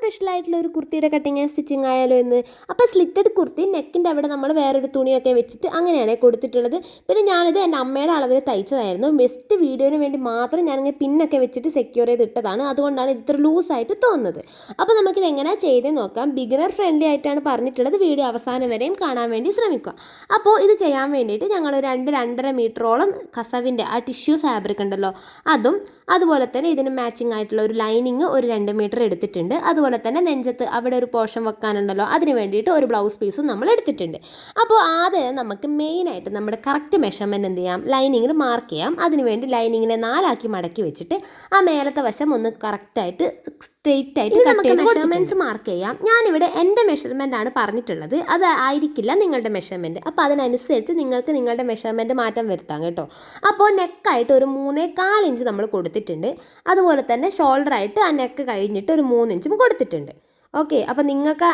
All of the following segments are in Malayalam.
സ്പെഷ്യലായിട്ടുള്ള ഒരു കുർത്തിയുടെ കട്ടിങ് ആൻഡ് സ്റ്റിച്ചിങ് ആയാലോ എന്ന്. അപ്പോൾ സ്ലിറ്റഡ് കുർത്തി നെക്കിൻ്റെ അവിടെ നമ്മൾ വേറൊരു തുണിയൊക്കെ വെച്ചിട്ട് അങ്ങനെയാണ് കൊടുത്തിട്ടുള്ളത്. പിന്നെ ഞാനിത് എൻ്റെ അമ്മയുടെ അളവിൽ തയ്ച്ചതായിരുന്നു. ബെസ്റ്റ് വീഡിയോന് വേണ്ടി മാത്രം ഞാനിങ്ങനെ പിന്നൊക്കെ വെച്ചിട്ട് സെക്യൂർ ചെയ്ത് ഇട്ടതാണ്. അതുകൊണ്ടാണ് ഇത്ര ലൂസായിട്ട് തോന്നുന്നത്. അപ്പോൾ നമുക്കിത് എങ്ങനെയാണ് ചെയ്ത് നോക്കാം. ബിഗിനർ ഫ്രണ്ട്ലി ആയിട്ടാണ് പറഞ്ഞിട്ടുള്ളത്. വീഡിയോ അവസാനം വരെയും കാണാൻ വേണ്ടി ശ്രമിക്കുക. അപ്പോൾ ഇത് ചെയ്യാൻ വേണ്ടിയിട്ട് ഞങ്ങൾ 2-2.5 മീറ്ററോളം കസവിൻ്റെ ആ ടിഷ്യൂ ഫാബ്രിക് ഉണ്ടല്ലോ അതും, അതുപോലെ തന്നെ ഇതിന് മാച്ചിങ് ആയിട്ടുള്ള ഒരു ലൈനിങ് ഒരു 2 മീറ്റർ എടുത്തിട്ടുണ്ട്. അതുപോലെ തന്നെ നെഞ്ചത്ത് അവിടെ ഒരു പോർഷൻ വെക്കാനുണ്ടല്ലോ അതിന് വേണ്ടിയിട്ട് ഒരു ബ്ലൗസ് പീസും നമ്മൾ എടുത്തിട്ടുണ്ട്. അപ്പോൾ ആദ്യം നമുക്ക് മെയിനായിട്ട് നമ്മുടെ കറക്റ്റ് മെഷർമെൻറ്റ് എന്ത് ചെയ്യാം, ലൈനിങ്ങിന് മാർക്ക് ചെയ്യാം. അതിനുവേണ്ടി ലൈനിങ്ങിനെ 4 ആക്കി മടക്കി വെച്ചിട്ട് ആ മേലത്തെ വശം ഒന്ന് കറക്റ്റായിട്ട് സ്ട്രെയിറ്റ് ആയിട്ട് നമുക്ക് മെഷർമെൻറ്റ്സ് മാർക്ക് ചെയ്യാം. ഞാനിവിടെ എൻ്റെ മെഷർമെൻ്റ് ആണ് പറഞ്ഞിട്ടുള്ളത്, അത് ആയിരിക്കില്ല നിങ്ങളുടെ മെഷർമെൻറ്റ്. അപ്പോൾ അതിനനുസരിച്ച് നിങ്ങൾക്ക് നിങ്ങളുടെ മെഷർമെൻറ്റ് മാറ്റം വരുത്താം കേട്ടോ. അപ്പോൾ നെക്കായിട്ട് ഒരു 3.25 ഇഞ്ച് നമ്മൾ കൊടുത്തിട്ടുണ്ട്. അതുപോലെ തന്നെ ഷോൾഡറായിട്ട് ആ നെക്ക് കഴിഞ്ഞിട്ട് ഒരു 3 ഇഞ്ചും കൊടുത്തിട്ടുണ്ട്. ഓക്കെ, അപ്പോൾ നിങ്ങൾക്ക്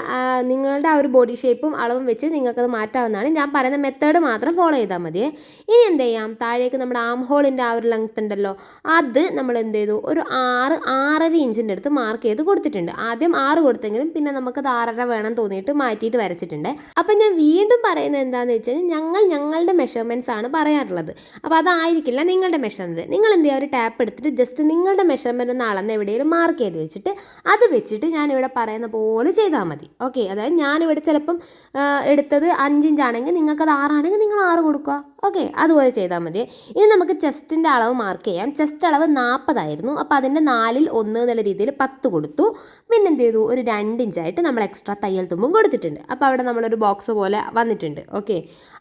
നിങ്ങളുടെ ആ ഒരു ബോഡി ഷേപ്പും അളവും വെച്ച് നിങ്ങൾക്കത് മാറ്റാവുന്നതാണ്. ഞാൻ പറയുന്ന മെത്തേഡ് മാത്രം ഫോളോ ചെയ്താൽ മതിയേ. ഇനി എന്ത് ചെയ്യാം, താഴേക്ക് നമ്മുടെ ആം ഹോളിൻ്റെ ആ ഒരു ലെങ്ത് ഉണ്ടല്ലോ അത് നമ്മൾ എന്ത് ചെയ്തു, ഒരു 6.5 ഇഞ്ചിൻ്റെ അടുത്ത് മാർക്ക് ചെയ്ത് കൊടുത്തിട്ടുണ്ട്. ആദ്യം 6 കൊടുത്തെങ്കിലും പിന്നെ നമുക്കത് 6.5 വേണം തോന്നിയിട്ട് മാറ്റിയിട്ട് വരച്ചിട്ടുണ്ട്. അപ്പം ഞാൻ വീണ്ടും പറയുന്നത് എന്താണെന്ന് വെച്ച് കഴിഞ്ഞാൽ ഞങ്ങളുടെ മെഷർമെൻറ്റ്സ് ആണ് പറയാറുള്ളത്. അപ്പോൾ അതായിരിക്കില്ല നിങ്ങളുടെ മെഷർമെൻറ്റ്. നിങ്ങൾ എന്ത് ചെയ്യുക, ഒരു ടാപ്പ് എടുത്തിട്ട് ജസ്റ്റ് നിങ്ങളുടെ മെഷർമെൻറ്റ് ഒന്ന് അളന്ന് എവിടെയെങ്കിലും മാർക്ക് ചെയ്ത് വെച്ചിട്ട് അത് വെച്ചിട്ട് ഞാനിവിടെ പറയുന്ന പോലെ ചെയ്താൽ മതി. ഓക്കെ, അതായത് ഞാനിവിടെ ചിലപ്പം എടുത്തത് 5 ഇഞ്ചാണെങ്കിൽ നിങ്ങൾക്കത് 6 ആണെങ്കിൽ നിങ്ങൾ 6 കൊടുക്കുക. ഓക്കെ, അതുപോലെ ചെയ്താൽ മതി. ഇനി നമുക്ക് ചെസ്റ്റിൻ്റെ അളവ് മാർക്ക് ചെയ്യാം. ചെസ്റ്റ് അളവ് 40 ആയിരുന്നു. അപ്പോൾ അതിൻ്റെ 4-1 എന്നുള്ള രീതിയിൽ 10 കൊടുത്തു. പിന്നെ എന്ത് ചെയ്തു, ഒരു 2 ഇഞ്ചായിട്ട് നമ്മൾ എക്സ്ട്രാ തയ്യൽ തുമ്പും കൊടുത്തിട്ടുണ്ട്. അപ്പോൾ അവിടെ നമ്മളൊരു ബോക്സ് പോലെ വന്നിട്ടുണ്ട്. ഓക്കെ,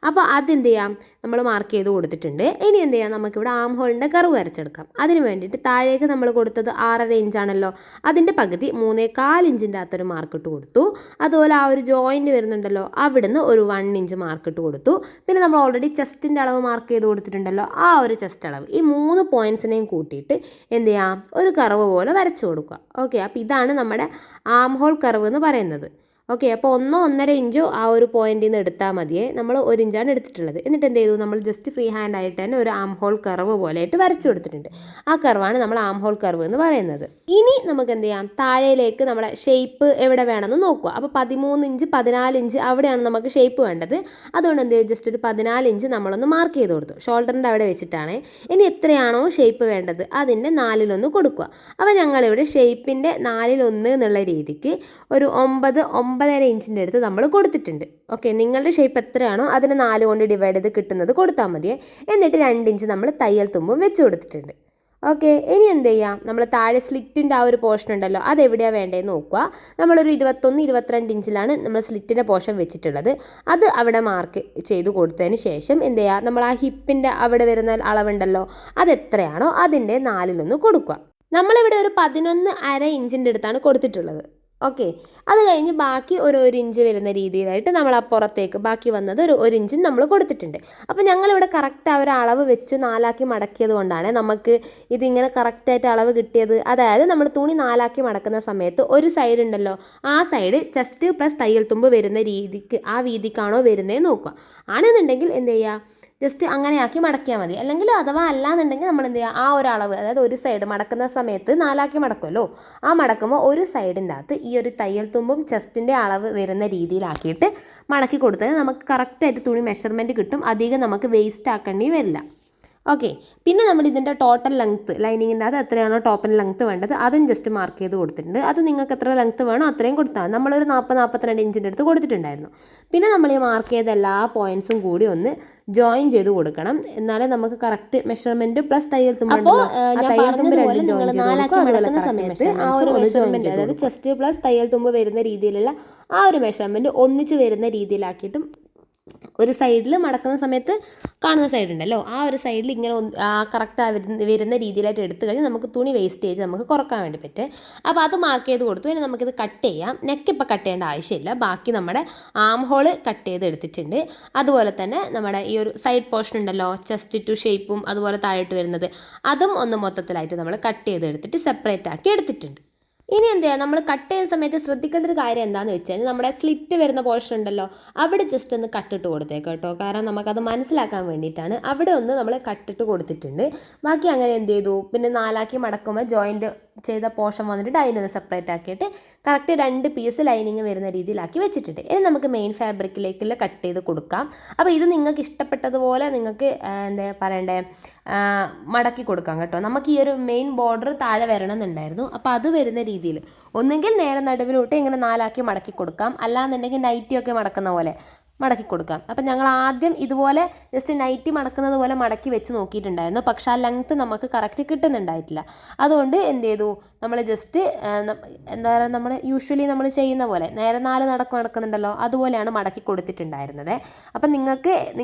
അപ്പോൾ അതെന്ത് ചെയ്യാം, നമ്മൾ മാർക്ക് ചെയ്ത് കൊടുത്തിട്ടുണ്ട്. ഇനി എന്ത് ചെയ്യാം, നമുക്കിവിടെ ആം ഹോളിൻ്റെ കർവ് വരച്ചെടുക്കാം. അതിന് വേണ്ടിയിട്ട് താഴേക്ക് നമ്മൾ കൊടുത്തത് 6.5 ഇഞ്ചാണല്ലോ, അതിൻ്റെ പകുതി 3.25 ഇഞ്ചിൻ്റെ അകത്തൊരു മാർക്കിട്ട് കൊടുത്തു. അതുപോലെ ആ ഒരു ജോയിൻറ്റ് വരുന്നുണ്ടല്ലോ അവിടുന്ന് ഒരു 1 ഇഞ്ച് മാർക്കിട്ട് കൊടുത്തു. പിന്നെ നമ്മൾ ഓൾറെഡി ചെസ്റ്റിൻ്റെ അളവ് മാർക്ക് ചെയ്ത് കൊടുത്തിട്ടുണ്ടല്ലോ, ആ ഒരു ചെസ്റ്റ് അളവ്, ഈ 3 പോയിൻറ്റ്സിനെയും കൂട്ടിയിട്ട് എന്ത് ചെയ്യാം, ഒരു കർവ് പോലെ വരച്ചു കൊടുക്കുക. ഓക്കെ, അപ്പോൾ ഇതാണ് നമ്മുടെ ആം ഹോൾ കർവ് എന്ന് പറയുന്നത്. ഓക്കെ, അപ്പോൾ 1-1.5 ഇഞ്ചോ ആ ഒരു പോയിന്റിൽ നിന്ന് എടുത്താൽ മതിയേ. നമ്മൾ 1 ഇഞ്ചാണ് എടുത്തിട്ടുള്ളത്. എന്നിട്ട് എന്ത് ചെയ്തു, നമ്മൾ ജസ്റ്റ് ഫ്രീ ഹാൻഡ് ആയിട്ട് തന്നെ ഒരു ആം ഹോൾ കർവ് പോലെയായിട്ട് വരച്ചു കൊടുത്തിട്ടുണ്ട്. ആ കർവാണ് നമ്മൾ ആം ഹോൾ കർവ് എന്ന് പറയുന്നത്. ഇനി നമുക്ക് എന്ത് ചെയ്യാം, താഴേലേക്ക് നമ്മുടെ ഷേപ്പ് എവിടെ വേണമെന്ന് നോക്കുക. അപ്പോൾ 13 ഇഞ്ച് 14 ഇഞ്ച് അവിടെയാണ് നമുക്ക് ഷേപ്പ് വേണ്ടത്. അതുകൊണ്ട് എന്ത് ചെയ്യും, ജസ്റ്റ് ഒരു 14 ഇഞ്ച് നമ്മളൊന്ന് മാർക്ക് ചെയ്ത് കൊടുത്തു. ഷോൾഡറിൻ്റെ അവിടെ വെച്ചിട്ടാണ്. ഇനി എത്രയാണോ ഷേപ്പ് വേണ്ടത് അതിൻ്റെ 4-1 കൊടുക്കുക. അപ്പോൾ ഞങ്ങളിവിടെ ഷേപ്പിൻ്റെ 4-1 എന്നുള്ള രീതിക്ക് ഒരു 9.5 ഇഞ്ചിൻ്റെ അടുത്ത് നമ്മൾ കൊടുത്തിട്ടുണ്ട്. ഓക്കെ, നിങ്ങളുടെ ഷേപ്പ് എത്രയാണോ അതിന് 4 കൊണ്ട് ഡിവൈഡ് ചെയ്ത് കിട്ടുന്നത് കൊടുത്താൽ മതിയെ. എന്നിട്ട് 2 ഇഞ്ച് നമ്മൾ തയ്യൽ തുമ്പും വെച്ച് കൊടുത്തിട്ടുണ്ട്. ഓക്കെ, ഇനി എന്ത് ചെയ്യാം, നമ്മൾ താഴെ സ്ലിറ്റിൻ്റെ ആ ഒരു പോർഷൻ ഉണ്ടല്ലോ അതെവിടെയാണ് വേണ്ടതെന്ന് നോക്കുക. നമ്മളൊരു 21-22 ഇഞ്ചിലാണ് നമ്മൾ സ്ലിറ്റിൻ്റെ പോർഷൻ വെച്ചിട്ടുള്ളത്. അത് അവിടെ മാർക്ക് ചെയ്ത് കൊടുത്തതിന് ശേഷം എന്ത് ചെയ്യുക, നമ്മൾ ആ ഹിപ്പിൻ്റെ അവിടെ വരുന്ന അളവുണ്ടല്ലോ അതെത്രയാണോ അതിൻ്റെ 4-1 കൊടുക്കുക. നമ്മളിവിടെ ഒരു 11.5 ഇഞ്ചിൻ്റെ അടുത്താണ് കൊടുത്തിട്ടുള്ളത്. ഓക്കെ, അത് കഴിഞ്ഞ് ബാക്കി ഒരു 1 ഇഞ്ച് വരുന്ന രീതിയിലായിട്ട് നമ്മൾ അപ്പുറത്തേക്ക് ബാക്കി വന്നത് ഒരു 1 ഇഞ്ചും നമ്മൾ കൊടുത്തിട്ടുണ്ട്. അപ്പോൾ ഞങ്ങളിവിടെ കറക്റ്റ് ആ ഒരു അളവ് വെച്ച് 4 ആക്കി മടക്കിയത് കൊണ്ടാണ് നമുക്ക് ഇതിങ്ങനെ കറക്റ്റായിട്ട് അളവ് കിട്ടിയത്. അതായത് നമ്മൾ തുണി 4 ആക്കി മടക്കുന്ന സമയത്ത് ഒരു സൈഡ് ഉണ്ടല്ലോ ആ സൈഡ് ചെസ്റ്റ് പ്ലസ് തയ്യൽ തുമ്പ് വരുന്ന രീതിക്ക് ആ വീതിക്കാണോ വരുന്നത് നോക്കുക. ആണെന്നുണ്ടെങ്കിൽ എന്ത് ചെയ്യുക, ജസ്റ്റ് അങ്ങനെയാക്കി മടക്കിയാൽ മതി. അല്ലെങ്കിൽ അഥവാ അല്ലാന്നുണ്ടെങ്കിൽ നമ്മൾ എന്ത് ചെയ്യുക, ആ ഒരു അളവ്, അതായത് ഒരു സൈഡ് മടക്കുന്ന സമയത്ത് 4 ആക്കി മടക്കുമല്ലോ, ആ മടക്കുമ്പോൾ ഒരു സൈഡിൻ്റെ അകത്ത് ഈ ഒരു തയ്യൽ തുമ്പും ചെസ്റ്റിൻ്റെ അളവ് വരുന്ന രീതിയിലാക്കിയിട്ട് മടക്കി കൊടുത്താൽ നമുക്ക് കറക്റ്റായിട്ട് തുണി മെഷർമെൻറ്റ് കിട്ടും. അധികം നമുക്ക് വേസ്റ്റ് ആക്കേണ്ടി വരില്ല. ഓക്കെ, പിന്നെ നമ്മൾ ഇതിൻ്റെ ടോട്ടൽ ലെങ്ത്ത് ലൈനിങ്ങിൻ്റെ അത് എത്രയാണോ ടോപ്പിൻ്റെ ലെങ്ത്ത് വേണ്ടത് അതും ജസ്റ്റ് മാർക്ക് ചെയ്ത് കൊടുത്തിട്ടുണ്ട്. അത് നിങ്ങൾക്ക് എത്ര ലെങ്ത്ത് വേണോ അത്രയും കൊടുത്താൽ നമ്മളൊരു 40-42 ഇഞ്ചിൻ്റെ അടുത്ത് കൊടുത്തിട്ടുണ്ടായിരുന്നു. പിന്നെ നമ്മൾ ഈ മാർക്ക് ചെയ്ത എല്ലാ പോയിൻറ്റ്സും കൂടി ഒന്ന് ജോയിൻ ചെയ്ത് കൊടുക്കണം. എന്നാലേ നമുക്ക് കറക്റ്റ് മെഷർമെൻറ്റ് പ്ലസ് തയ്യൽ തുമ്പ് സമയത്ത് ആ ഒരു മെഷർമെൻറ്റ്, അതായത് ചെസ്റ്റ് പ്ലസ് തയ്യൽ തുമ്പ് വരുന്ന രീതിയിലുള്ള ആ ഒരു മെഷർമെൻറ്റ് ഒന്നിച്ച് വരുന്ന രീതിയിലാക്കിയിട്ടും ഒരു സൈഡിൽ മടക്കുന്ന സമയത്ത് കാണുന്ന സൈഡ് ഉണ്ടല്ലോ ആ ഒരു സൈഡിൽ ഇങ്ങനെ കറക്റ്റ് വരുന്ന രീതിയിലായിട്ട് എടുത്തു കഴിഞ്ഞാൽ നമുക്ക് തുണി വേസ്റ്റേജ് നമുക്ക് കുറക്കാൻ വേണ്ടി പറ്റും. അപ്പോൾ അത് മാർക്ക് ചെയ്ത് കൊടുത്തു. ഇനി നമുക്കിത് കട്ട് ചെയ്യാം. നെക്ക് ഇപ്പോൾ കട്ട് ചെയ്യേണ്ട ആവശ്യമില്ല. ബാക്കി നമ്മുടെ ആം ഹോള് കട്ട് ചെയ്ത് എടുത്തിട്ടുണ്ട്. അതുപോലെ തന്നെ നമ്മുടെ ഈ ഒരു സൈഡ് പോർഷൻ ഉണ്ടല്ലോ ചെസ്റ്റ് ടു ഷേപ്പും അതുപോലെ താഴോട്ട് വരുന്നത് അതും ഒന്ന് മൊത്തത്തിലായിട്ട് നമ്മൾ കട്ട് ചെയ്ത് എടുത്തിട്ട് സെപ്പറേറ്റ് ആക്കി എടുത്തിട്ടുണ്ട്. ഇനി എന്ത് ചെയ്യുക, നമ്മൾ കട്ട് ചെയ്യുന്ന സമയത്ത് ശ്രദ്ധിക്കേണ്ട ഒരു കാര്യം എന്താണെന്ന് വെച്ചാൽ നമ്മുടെ സ്ലിറ്റ് വരുന്ന പോർഷൻ ഉണ്ടല്ലോ അവിടെ ജസ്റ്റ് ഒന്ന് കട്ടിട്ട് കൊടുത്തേക്ക് കേട്ടോ. കാരണം നമുക്കത് മനസ്സിലാക്കാൻ വേണ്ടിയിട്ടാണ്. അവിടെ ഒന്ന് നമ്മൾ കട്ടിട്ട് കൊടുത്തിട്ടുണ്ട്. ബാക്കി അങ്ങനെ എന്ത് ചെയ്തു, പിന്നെ 4 ആക്കി മടക്കുമ്പോൾ ജോയിൻറ്റ് ചെയ്ത പോർഷൻ വന്നിട്ട് അതിനൊന്ന് സെപ്പറേറ്റ് ആക്കിയിട്ട് കറക്റ്റ് 2 പീസ് ലൈനിങ് വരുന്ന രീതിയിലാക്കി വെച്ചിട്ടുണ്ട്. ഇനി നമുക്ക് മെയിൻ ഫാബ്രിക്കിലേക്കുള്ള കട്ട് ചെയ്ത് കൊടുക്കാം. അപ്പോൾ ഇത് നിങ്ങൾക്ക് ഇഷ്ടപ്പെട്ടതുപോലെ നിങ്ങൾക്ക് എന്താ പറയണ്ടേ മടക്കി കൊടുക്കാം കേട്ടോ. നമുക്ക് ഈ ഒരു മെയിൻ ബോർഡർ താഴെ വരണം എന്നുണ്ടായിരുന്നു. അപ്പോൾ അത് വരുന്ന രീതിയിൽ ഒന്നുകിൽ നേരെ നടുവിലോട്ട് ഇങ്ങനെ 4 മടക്കി കൊടുക്കാം, അല്ലാന്നുണ്ടെങ്കിൽ നൈറ്റിയൊക്കെ മടക്കുന്ന പോലെ മടക്കി കൊടുക്കാം. അപ്പം ഞങ്ങൾ ആദ്യം ഇതുപോലെ ജസ്റ്റ് നൈറ്റി മടക്കുന്നത് പോലെ മടക്കി വെച്ച് നോക്കിയിട്ടുണ്ടായിരുന്നു. പക്ഷേ ആ ലെങ്ത്ത് നമുക്ക് കറക്റ്റ് കിട്ടുന്നുണ്ടായിട്ടില്ല. അതുകൊണ്ട് എന്ത് ചെയ്തു, നമ്മൾ ജസ്റ്റ് എന്താ പറയുക, നമ്മൾ യൂഷ്വലി നമ്മൾ ചെയ്യുന്ന പോലെ നേരെ 4 നടക്കുന്നുണ്ടല്ലോ, അതുപോലെയാണ് മടക്കി കൊടുത്തിട്ടുണ്ടായിരുന്നത്. അപ്പം നിങ്ങൾക്ക്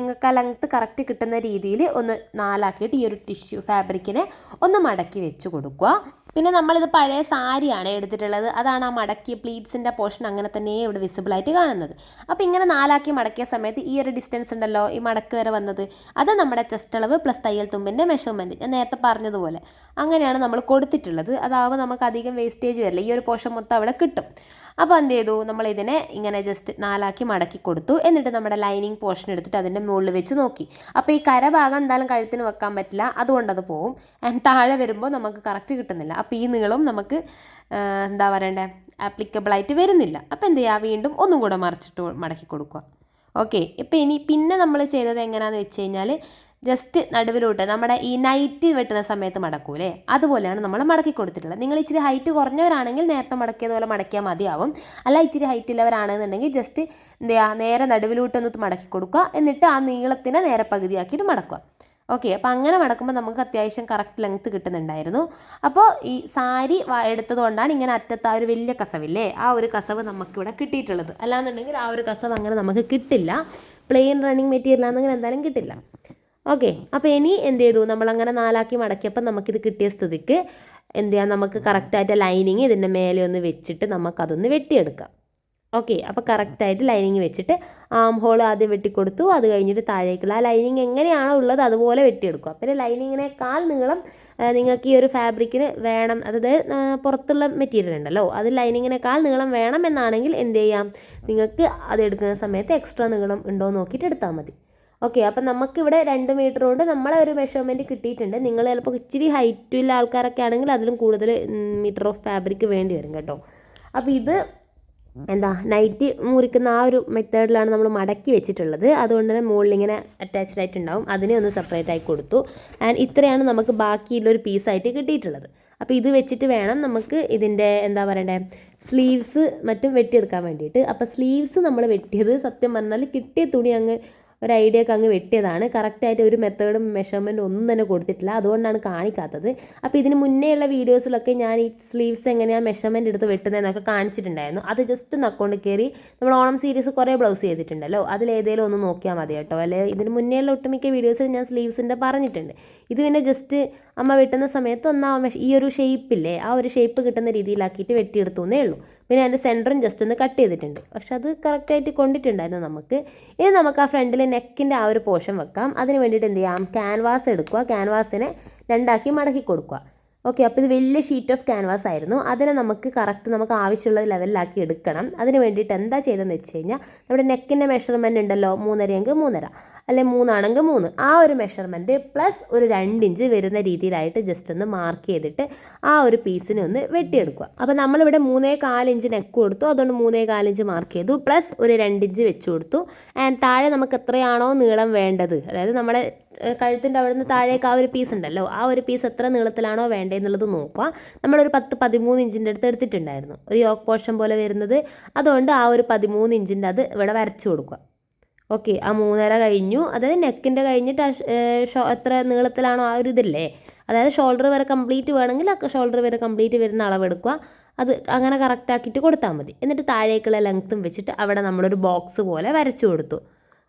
ആ ലെങ്ത്ത് കറക്റ്റ് കിട്ടുന്ന രീതിയിൽ ഒന്ന് 4 ഈ ഒരു ടിഷ്യൂ ഫാബ്രിക്കിനെ ഒന്ന് മടക്കി വെച്ച് കൊടുക്കുക. പിന്നെ നമ്മളിത് പഴയ സാരിയാണ് എടുത്തിട്ടുള്ളത്. അതാണ് ആ മടക്കിയ പ്ലീറ്റ്സിൻ്റെ പോർഷൻ അങ്ങനെ തന്നെ ഇവിടെ വിസിബിളായിട്ട് കാണുന്നത്. അപ്പോൾ ഇങ്ങനെ 4 മടക്കിയ സമയത്ത് ഈ ഒരു ഡിസ്റ്റൻസ് ഉണ്ടല്ലോ, ഈ മടക്ക് വരെ വന്നത്, അത് നമ്മുടെ ചെസ്റ്റ് അളവ് പ്ലസ് തയ്യൽ തുമ്പിൻ്റെ മെഷർമെൻറ്റ് ഞാൻ നേരത്തെ പറഞ്ഞതുപോലെ അങ്ങനെയാണ് നമ്മൾ കൊടുത്തിട്ടുള്ളത്. അതാവുമ്പോൾ നമുക്ക് അധികം വേസ്റ്റേജ് വരില്ല, ഈ ഒരു പോർഷൻ മൊത്തം അവിടെ കിട്ടും. അപ്പോൾ എന്ത് ചെയ്തു, നമ്മൾ ഇതിനെ ഇങ്ങനെ ജസ്റ്റ് 4 മടക്കി കൊടുത്തു. എന്നിട്ട് നമ്മുടെ ലൈനിങ് പോർഷൻ എടുത്തിട്ട് അതിൻ്റെ മുകളിൽ വെച്ച് നോക്കി. അപ്പോൾ ഈ കരഭാഗം എന്തായാലും കഴുത്തിന് വെക്കാൻ പറ്റില്ല, അതുകൊണ്ടത് പോവും. ആൻഡ് താഴെ വരുമ്പോൾ നമുക്ക് കറക്റ്റ് കിട്ടുന്നില്ല. അപ്പോൾ ഈ നീളം നമുക്ക് എന്താ പറയണ്ടേ ആപ്ലിക്കബിളായിട്ട് വരുന്നില്ല. അപ്പോൾ എന്ത് ചെയ്യുക, വീണ്ടും ഒന്നും കൂടെ മറിച്ചിട്ട് മടക്കി കൊടുക്കുക. ഓക്കെ, ഇപ്പോൾ പിന്നെ നമ്മൾ ചെയ്തത് എങ്ങനെയാണെന്ന് വെച്ച് കഴിഞ്ഞാൽ ജസ്റ്റ് നടുവിലോട്ട് നമ്മുടെ ഈ നൈറ്റ് വെട്ടുന്ന സമയത്ത് മടക്കൂലേ, അതുപോലെയാണ് നമ്മൾ മടക്കി കൊടുത്തിട്ടുള്ളത്. നിങ്ങൾ ഇച്ചിരി ഹൈറ്റ് കുറഞ്ഞവരാണെങ്കിൽ നേരത്തെ മടക്കിയതുപോലെ മടക്കിയാൽ മതിയാവും. അല്ല ഇച്ചിരി ഹൈറ്റ് ഉള്ളവരാണെന്നുണ്ടെങ്കിൽ ജസ്റ്റ് എന്താ ചെയ്യുക, നേരെ നടുവിലോട്ടൊന്ന് മടക്കി കൊടുക്കുക. എന്നിട്ട് ആ നീളത്തിനെ നേരെ പകുതിയാക്കിയിട്ട് മടക്കുക. ഓക്കെ, അപ്പോൾ അങ്ങനെ മടക്കുമ്പോൾ നമുക്ക് അത്യാവശ്യം കറക്റ്റ് ലെങ്ത്ത് കിട്ടുന്നുണ്ടായിരുന്നു. അപ്പോൾ ഈ സാരി എടുത്തതുകൊണ്ടാണ് ഇങ്ങനെ അറ്റത്ത് ആ ഒരു വലിയ കസവില്ലേ, ആ ഒരു കസവ് നമുക്കിവിടെ കിട്ടിയിട്ടുള്ളത്. അല്ലാന്നുണ്ടെങ്കിൽ ആ ഒരു കസവ് അങ്ങനെ നമുക്ക് കിട്ടില്ല. പ്ലെയിൻ റണ്ണിങ് മെറ്റീരിയൽ ആണെങ്കിൽ എന്തായാലും കിട്ടില്ല. ഓക്കെ, അപ്പോൾ ഇനി എന്ത് ചെയ്തു, നമ്മളങ്ങനെ 4 മടക്കിയപ്പോൾ നമുക്കിത് കിട്ടിയ സ്ഥിതിക്ക് എന്ത് ചെയ്യാം, നമുക്ക് കറക്റ്റായിട്ട് ലൈനിങ് ഇതിൻ്റെ മേലെ ഒന്ന് വെച്ചിട്ട് നമുക്കതൊന്ന് വെട്ടിയെടുക്കാം. ഓക്കെ, അപ്പോൾ കറക്റ്റായിട്ട് ലൈനിങ് വെച്ചിട്ട് ആം ഹോൾ ആദ്യം വെട്ടിക്കൊടുത്തു. അത് കഴിഞ്ഞിട്ട് താഴേക്കുള്ള ആ ലൈനിങ് എങ്ങനെയാണോ ഉള്ളത് അതുപോലെ വെട്ടിയെടുക്കുക. പിന്നെ ലൈനിങ്ങിനേക്കാൾ നീളം നിങ്ങൾക്ക് ഈ ഒരു ഫാബ്രിക്കിന് വേണം, അതായത് പുറത്തുള്ള മെറ്റീരിയൽ ഉണ്ടല്ലോ, അത് ലൈനിങ്ങിനേക്കാൾ നീളം വേണം എന്നാണെങ്കിൽ എന്ത് ചെയ്യാം, നിങ്ങൾക്ക് അത് എടുക്കുന്ന സമയത്ത് എക്സ്ട്രാ നീളം ഉണ്ടോ നോക്കിയിട്ട് എടുത്താൽ മതി. ഓക്കെ, അപ്പം നമുക്കിവിടെ 2 മീറ്റർ കൊണ്ട് നമ്മളെ ഒരു മെഷർമെൻറ്റ് കിട്ടിയിട്ടുണ്ട്. നിങ്ങൾ ചിലപ്പോൾ ഇച്ചിരി ഹൈറ്റുള്ള ആൾക്കാരൊക്കെ ആണെങ്കിൽ അതിലും കൂടുതൽ മീറ്റർ ഓഫ് ഫാബ്രിക് വേണ്ടി വരും കേട്ടോ. അപ്പോൾ ഇത് എന്താ നൈറ്റി മുറിക്കുന്ന ആ ഒരു മെത്തേഡിലാണ് നമ്മൾ മടക്കി വെച്ചിട്ടുള്ളത്. അതുകൊണ്ട് തന്നെ മുകളിലിങ്ങനെ അറ്റാച്ച്ഡ് ആയിട്ടുണ്ടാവും, അതിനെ ഒന്ന് സെപ്പറേറ്റ് ആയി കൊടുത്തു. ആൻഡ് ഇത്രയാണ് നമുക്ക് ബാക്കിയുള്ളൊരു പീസായിട്ട് കിട്ടിയിട്ടുള്ളത്. അപ്പോൾ ഇത് വെച്ചിട്ട് വേണം നമുക്ക് ഇതിൻ്റെ എന്താ പറയണ്ടേ സ്ലീവ്സ് മറ്റും വെട്ടിയെടുക്കാൻ വേണ്ടിയിട്ട്. അപ്പോൾ സ്ലീവ്സ് നമ്മൾ വെട്ടിയത് സത്യം പറഞ്ഞാൽ കിട്ടിയ തുണി അങ്ങ് ഒരു ഐഡിയയൊക്കെ അങ്ങ് വെട്ടിയതാണ്. കറക്റ്റായിട്ട് ഒരു മെത്തേഡും മെഷർമെൻറ്റും ഒന്നും തന്നെ കൊടുത്തിട്ടില്ല, അതുകൊണ്ടാണ് കാണിക്കാത്തത്. അപ്പോൾ ഇതിന് മുന്നേ ഉള്ള വീഡിയോസിലൊക്കെ ഞാൻ ഈ സ്ലീവ്സ് എങ്ങനെയാണ് മെഷർമെൻറ്റ് എടുത്ത് വെട്ടുന്നതെന്നൊക്കെ കാണിച്ചിട്ടുണ്ടായിരുന്നു. അത് ജസ്റ്റ് ഒന്ന് അക്കൗണ്ട് കയറി നമ്മൾ ഓണം സീരീസ് കുറേ ബ്ലൗസ് ചെയ്തിട്ടുണ്ടല്ലോ, അതിലേതെങ്കിലും ഒന്ന് നോക്കിയാൽ മതി കേട്ടോ. അല്ലെ ഇതിന് മുന്നേ ഉള്ള ഒട്ടുമിക്ക വീഡിയോസിൽ ഞാൻ സ്ലീവ്സിൻ്റെ പറഞ്ഞിട്ടുണ്ട്. ഇത് പിന്നെ ജസ്റ്റ് അമ്മ വെട്ടുന്ന സമയത്ത് ഈ ഒരു ഷേപ്പില്ലേ, ആ ഒരു ഷേപ്പ് കിട്ടുന്ന രീതിയിലാക്കിയിട്ട് വെട്ടിയെടുത്തു എന്നേ ഉള്ളൂ. പിന്നെ അതിൻ്റെ സെൻറ്ററും ജസ്റ്റ് ഒന്ന് കട്ട് ചെയ്തിട്ടുണ്ട്, പക്ഷെ അത് കറക്റ്റായിട്ട് കൊണ്ടിട്ടുണ്ടായിരുന്നു നമുക്ക്. ഇനി നമുക്ക് ആ ഫ്രണ്ടിൽ നെക്കിൻ്റെ ആ ഒരു പോർഷൻ വെക്കാം. അതിന് വേണ്ടിയിട്ട് എന്ത് ചെയ്യാം, ക്യാൻവാസ് എടുക്കുക, ക്യാൻവാസിനെ 2 മടക്കി കൊടുക്കുക. ഓക്കെ, അപ്പോൾ ഇത് വലിയ ഷീറ്റ് ഓഫ് ക്യാൻവാസ് ആയിരുന്നു. അതിനെ നമുക്ക് നമുക്ക് ആവശ്യമുള്ള ലെവലിലാക്കി എടുക്കണം. അതിന് വേണ്ടിയിട്ട് എന്താ ചെയ്തതെന്ന് വെച്ച് കഴിഞ്ഞാൽ നമ്മുടെ നെക്കിൻ്റെ മെഷർമെൻറ്റ് ഉണ്ടല്ലോ, 3.5 എങ്കിൽ 3.5, അല്ലെ 3 ആണെങ്കിൽ 3, ആ ഒരു മെഷർമെൻറ്റ് പ്ലസ് ഒരു 2 ഇഞ്ച് വരുന്ന രീതിയിലായിട്ട് ജസ്റ്റ് ഒന്ന് മാർക്ക് ചെയ്തിട്ട് ആ ഒരു പീസിനെ ഒന്ന് വെട്ടിയെടുക്കുക. അപ്പോൾ നമ്മളിവിടെ 3.25 ഇഞ്ച് നെക്ക് കൊടുത്തു, അതുകൊണ്ട് 3.25 ഇഞ്ച് മാർക്ക് ചെയ്തു, പ്ലസ് ഒരു 2 ഇഞ്ച് വെച്ച് കൊടുത്തു. ആൻഡ് താഴെ നമുക്ക് എത്രയാണോ നീളം വേണ്ടത്, അതായത് നമ്മുടെ കഴുത്തിൻ്റെ അവിടെ നിന്ന് താഴേക്ക് ആ ഒരു പീസ് ഉണ്ടല്ലോ, ആ ഒരു പീസ് എത്ര നീളത്തിലാണോ വേണ്ടതെന്നുള്ളത് നോക്കുക. നമ്മളൊരു 10-13 ഇഞ്ചിൻ്റെ അടുത്ത് എടുത്തിട്ടുണ്ടായിരുന്നു, ഒരു യോക്ക് പോർഷൻ പോലെ വരുന്നത്. അതുകൊണ്ട് ആ ഒരു 13 ഇഞ്ചിൻ്റെ അത് ഇവിടെ വരച്ചു കൊടുക്കുക. ഓക്കെ, ആ 3.5 കഴിഞ്ഞു. അതായത് നെക്കിൻ്റെ കഴിഞ്ഞിട്ട് എത്ര നീളത്തിലാണോ ആ ഒരു ഇതില്ലേ, അതായത് ഷോൾഡർ വരെ കംപ്ലീറ്റ് വേണമെങ്കിൽ ആ ഷോൾഡർ വരെ കംപ്ലീറ്റ് വരുന്ന അളവെടുക്കുക. അത് അങ്ങനെ കറക്റ്റാക്കിയിട്ട് കൊടുത്താൽ മതി. എന്നിട്ട് താഴേക്കുള്ള ലെങ്ത്തും വെച്ചിട്ട് അവിടെ നമ്മളൊരു ബോക്സ് പോലെ വരച്ചു കൊടുത്തു.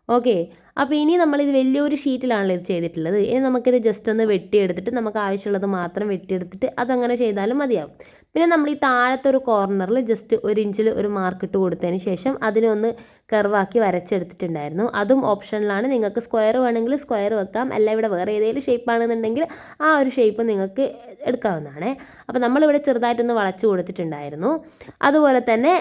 ഓക്കെ, അപ്പോൾ ഇനി നമ്മളിത് വലിയൊരു ഷീറ്റിലാണല്ലോ ഇത് ചെയ്തിട്ടുള്ളത്. ഇനി നമുക്കിത് ജസ്റ്റ് ഒന്ന് വെട്ടിയെടുത്തിട്ട് നമുക്ക് ആവശ്യമുള്ളത് മാത്രം വെട്ടിയെടുത്തിട്ട് അതങ്ങനെ ചെയ്താലും മതിയാവും. പിന്നെ നമ്മൾ ഈ താഴത്തെ ഒരു കോർണറിൽ ജസ്റ്റ് 1 ഇഞ്ചിൽ ഒരു മാർക്ക് ഇട്ട് കൊടുത്തതിന് ശേഷം അതിനൊന്ന് കർവാക്കി വരച്ചെടുത്തിട്ടുണ്ടായിരുന്നു. അതും ഓപ്ഷനിലാണ്. നിങ്ങൾക്ക് സ്ക്വയർ വേണമെങ്കിൽ സ്ക്വയർ വെക്കാം, അല്ല ഇവിടെ വേറെ ഏതെങ്കിലും ഷേപ്പ് ആണെന്നുണ്ടെങ്കിൽ ആ ഒരു ഷേപ്പ് നിങ്ങൾക്ക് എടുക്കാവുന്നതാണ്. അപ്പോൾ നമ്മളിവിടെ ചെറുതായിട്ടൊന്ന് വളച്ചു കൊടുത്തിട്ടുണ്ടായിരുന്നു. അതുപോലെ തന്നെ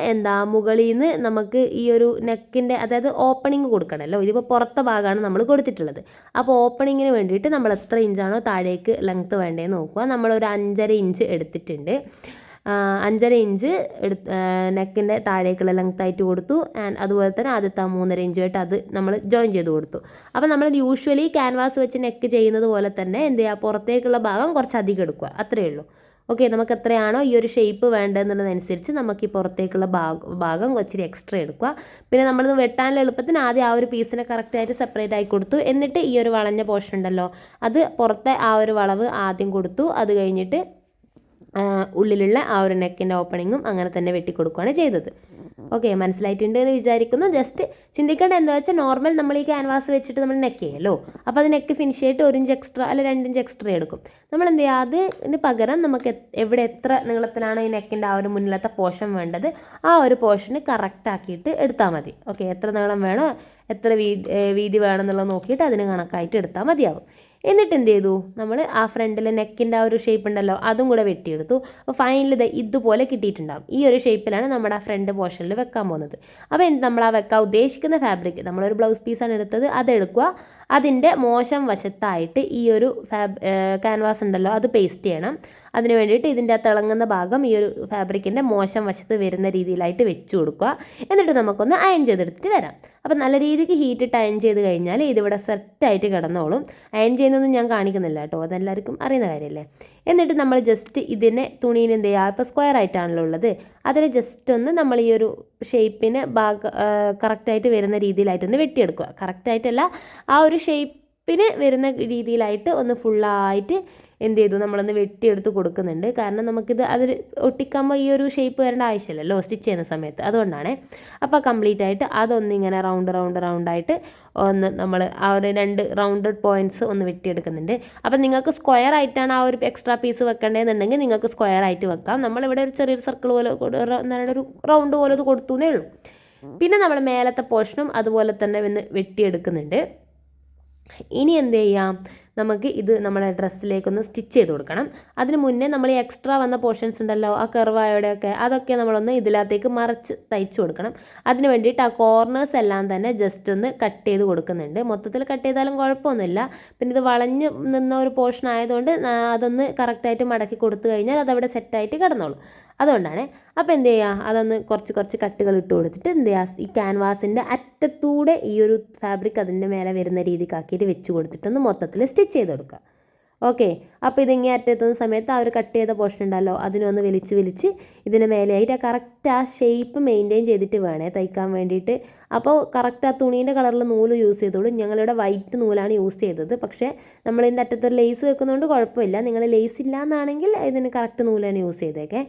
മുകളിൽ നിന്ന് നമുക്ക് ഈ ഒരു നെക്കിൻ്റെ അതായത് ഓപ്പണിങ് കൊടുക്കണമല്ലോ. ഇതിപ്പോൾ പുറത്തെ ഭാഗമാണ് നമ്മൾ കൊടുത്തിട്ടുള്ളത്. അപ്പോൾ ഓപ്പണിങ്ങിന് വേണ്ടിയിട്ട് നമ്മൾ എത്ര ഇഞ്ചാണോ താഴേക്ക് ലെങ്ത്ത് വേണ്ടതെന്ന് നോക്കുക. നമ്മളൊരു 5.5 ഇഞ്ച് എടുത്തിട്ടുണ്ട്. 5.5 ഇഞ്ച് നെക്കിൻ്റെ താഴേക്കുള്ള ലെങ്ത്തായിട്ട് കൊടുത്തു. ആൻഡ് അതുപോലെ തന്നെ ആദ്യത്തെ 3.5 ഇഞ്ചുമായിട്ട് അത് നമ്മൾ ജോയിൻ ചെയ്ത് കൊടുത്തു. അപ്പോൾ നമ്മൾ യൂഷ്വലി ക്യാൻവാസ് വെച്ച് നെക്ക് ചെയ്യുന്നത് പോലെ തന്നെ പുറത്തേക്കുള്ള ഭാഗം കുറച്ച് അധികം എടുക്കുക, അത്രയേ ഉള്ളൂ. ഓക്കെ, നമുക്ക് എത്രയാണോ ഈ ഒരു ഷേപ്പ് വേണ്ടതെന്നുള്ളതനുസരിച്ച് നമുക്ക് ഈ പുറത്തേക്കുള്ള ഭാഗം ഇച്ചിരി എക്സ്ട്രാ എടുക്കുക. പിന്നെ നമ്മളിത് വെട്ടാനുള്ള എളുപ്പത്തിന് ആദ്യം ആ ഒരു പീസിനെ കറക്റ്റായിട്ട് സെപ്പറേറ്റ് ആയി കൊടുത്തു. എന്നിട്ട് ഈ ഒരു വളഞ്ഞ പോർഷൻ ഉണ്ടല്ലോ, അത് പുറത്തെ ആ ഒരു വളവ് ആദ്യം കൊടുത്തു. അത് കഴിഞ്ഞിട്ട് ഉള്ളിലുള്ള ആ ഒരു നെക്കിൻ്റെ ഓപ്പണിങ്ങും അങ്ങനെ തന്നെ വെട്ടിക്കൊടുക്കുകയാണ് ചെയ്തത്. ഓക്കെ, മനസ്സിലായിട്ടുണ്ട് എന്ന് വിചാരിക്കുന്നു. ജസ്റ്റ് ചിന്തിക്കേണ്ട എന്താ വെച്ചാൽ നോർമൽ നമ്മൾ ഈ ക്യാൻവാസ് വെച്ചിട്ട് നമ്മൾ നെക്ക് ചെയ്യുമല്ലോ, അപ്പോൾ അത് നെക്ക് ഫിനിഷ് ചെയ്തിട്ട് 1 ഇഞ്ച് എക്സ്ട്രാ അല്ല 2 ഇഞ്ച് എക്സ്ട്രാ എടുക്കും. നമ്മൾ എന്ത് ചെയ്യുക, അതിന് പകരം നമുക്ക് എവിടെ എത്ര നീളത്തിലാണ് ഈ നെക്കിൻ്റെ ആ ഒരു മുന്നിലത്തെ പോർഷൻ വേണ്ടത് ആ ഒരു പോർഷന് കറക്റ്റ് ആക്കിയിട്ട് എടുത്താൽ മതി. ഓക്കെ, എത്ര നീളം വേണോ എത്ര വീതി വേണം എന്നുള്ളത് നോക്കിയിട്ട് അതിന് കണക്കായിട്ട് എടുത്താൽ മതിയാവും. എന്നിട്ട് എന്ത് ചെയ്തു, നമ്മൾ ആ ഫ്രണ്ടിലെ നെക്കിൻ്റെ ആ ഒരു ഷേപ്പ് ഉണ്ടല്ലോ അതും കൂടെ വെട്ടിയെടുത്തു. അപ്പോൾ ഫൈനൽ ഇതുപോലെ കിട്ടിയിട്ടുണ്ടാകും. ഈ ഒരു ഷേപ്പിലാണ് നമ്മുടെ ആ ഫ്രണ്ട് പോർഷനിൽ വെക്കാൻ പോകുന്നത്. അപ്പോൾ നമ്മൾ ആ വെക്കാൻ ഉദ്ദേശിക്കുന്ന ഫാബ്രിക്, നമ്മളൊരു ബ്ലൗസ് പീസാണ് എടുത്തത്, അതെടുക്കുക. അതിൻ്റെ മോശം വശത്തായിട്ട് ഈ ഒരു ക്യാൻവാസ് ഉണ്ടല്ലോ അത് പേസ്റ്റ് ചെയ്യണം. അതിന് വേണ്ടിയിട്ട് ഇതിൻ്റെ ആ തിളങ്ങുന്ന ഭാഗം ഈ ഒരു ഫാബ്രിക്കിൻ്റെ മോശം വശത്ത് വരുന്ന രീതിയിലായിട്ട് വെച്ച് കൊടുക്കുക. എന്നിട്ട് നമുക്കൊന്ന് അയൺ ചെയ്തെടുത്തിട്ട് വരാം. അപ്പോൾ നല്ല രീതിക്ക് ഹീറ്റിട്ട് അയൺ ചെയ്ത് കഴിഞ്ഞാൽ ഇതിവിടെ സെറ്റായിട്ട് കിടന്നോളും. അയൺ ചെയ്യുന്നതൊന്നും ഞാൻ കാണിക്കുന്നില്ല കേട്ടോ, അതെല്ലാവർക്കും അറിയുന്ന കാര്യമല്ലേ. എന്നിട്ട് നമ്മൾ ജസ്റ്റ് ഇതിനെ തുണീന് എന്ത് ചെയ്യുക, ഇപ്പോൾ സ്ക്വയർ ആയിട്ടാണല്ലോ ഉള്ളത്, അതിന് ജസ്റ്റ് ഒന്ന് നമ്മൾ ഈ ഒരു ഷേപ്പിന് കറക്റ്റായിട്ട് വരുന്ന രീതിയിലായിട്ടൊന്ന് വെട്ടിയെടുക്കുക. കറക്റ്റായിട്ടല്ല, ആ ഒരു ഷേപ്പിന് വരുന്ന രീതിയിലായിട്ട് ഒന്ന് ഫുള്ളായിട്ട് എന്ത് ചെയ്തു നമ്മളൊന്ന് വെട്ടിയെടുത്ത് കൊടുക്കുന്നുണ്ട്. കാരണം നമുക്കിത് അതിൽ ഒട്ടിക്കുമ്പോൾ ഈ ഒരു ഷേപ്പ് വരേണ്ട ആവശ്യമില്ലല്ലോ സ്റ്റിച്ച് ചെയ്യുന്ന സമയത്ത്, അതുകൊണ്ടാണ്. അപ്പോൾ കംപ്ലീറ്റ് ആയിട്ട് അതൊന്നിങ്ങനെ റൗണ്ടായിട്ട് ഒന്ന് നമ്മൾ ആ ഒരു 2 റൗണ്ടഡ് പോയിൻറ്റ്സ് ഒന്ന് വെട്ടിയെടുക്കുന്നുണ്ട്. അപ്പം നിങ്ങൾക്ക് സ്ക്വയർ ആയിട്ടാണ് ആ ഒരു എക്സ്ട്രാ പീസ് വെക്കേണ്ടതെന്നുണ്ടെങ്കിൽ നിങ്ങൾക്ക് സ്ക്വയർ ആയിട്ട് വെക്കാം. നമ്മളിവിടെ ഒരു ചെറിയൊരു സർക്കിൾ പോലെ എന്താണ് ഒരു റൗണ്ട് പോലെ ഇത് കൊടുത്തേ ഉള്ളൂ. പിന്നെ നമ്മൾ മേലത്തെ പോർഷനും അതുപോലെ തന്നെ ഒന്ന് വെട്ടിയെടുക്കുന്നുണ്ട്. ഇനി എന്ത് ചെയ്യാം, നമുക്ക് ഇത് നമ്മുടെ ഡ്രസ്സിലേക്കൊന്ന് സ്റ്റിച്ച് ചെയ്ത് കൊടുക്കണം. അതിന് മുന്നേ നമ്മൾ ഈ എക്സ്ട്രാ വന്ന പോർഷൻസ് ഉണ്ടല്ലോ ആ കർവായോടെയൊക്കെ, അതൊക്കെ നമ്മളൊന്ന് ഇതിനകത്തേക്ക് മറച്ച് തയ്ച്ച് കൊടുക്കണം. അതിന് വേണ്ടിയിട്ട് ആ കോർണേഴ്സ് എല്ലാം തന്നെ ജസ്റ്റ് ഒന്ന് കട്ട് ചെയ്ത് കൊടുക്കുന്നുണ്ട്. മൊത്തത്തിൽ കട്ട് ചെയ്താലും കുഴപ്പമൊന്നുമില്ല. പിന്നെ ഇത് വളഞ്ഞ് നിന്ന ഒരു പോർഷൻ ആയതുകൊണ്ട് അതൊന്ന് കറക്റ്റായിട്ട് മടക്കി കൊടുത്തു കഴിഞ്ഞാൽ അതവിടെ സെറ്റായിട്ട് കിടന്നോളും. അതുകൊണ്ടാണ്. അപ്പോൾ എന്ത് ചെയ്യുക, അതൊന്ന് കുറച്ച് കട്ടുകൾ ഇട്ട് കൊടുത്തിട്ട് എന്ത് ചെയ്യുക, ഈ ക്യാൻവാസിൻ്റെ അറ്റത്തൂടെ ഈ ഒരു ഫാബ്രിക് അതിൻ്റെ മേലെ വരുന്ന രീതിക്കാക്കിയിട്ട് വെച്ച് കൊടുത്തിട്ടൊന്ന് മൊത്തത്തിൽ സ്റ്റിച്ച് ചെയ്ത് കൊടുക്കുക. ഓക്കെ, അപ്പോൾ ഇതിങ്ങനെ അറ്റത്തുന്ന സമയത്ത് ആ ഒരു കട്ട് ചെയ്ത പോർഷൻ ഉണ്ടല്ലോ അതിനൊന്ന് വലിച്ച് ഇതിന് മേലെയായിട്ട് ആ കറക്റ്റ് ആ ഷേപ്പ് മെയിൻറ്റെയിൻ ചെയ്തിട്ട് വേണേ തയ്ക്കാൻ വേണ്ടിയിട്ട്. അപ്പോൾ കറക്റ്റ് ആ തുണീൻ്റെ കളറിൽ നൂല് യൂസ് ചെയ്തോളൂ. ഞങ്ങളിവിടെ വൈറ്റ് നൂലാണ് യൂസ് ചെയ്തത്. പക്ഷേ നമ്മളിതിൻ്റെ അറ്റത്തൊരു ലേസ് വെക്കുന്നതുകൊണ്ട് കുഴപ്പമില്ല. നിങ്ങൾ ലേസ് ഇല്ല എന്നാണെങ്കിൽ ഇതിന് കറക്റ്റ് നൂല് തന്നെ യൂസ് ചെയ്തേക്കെ.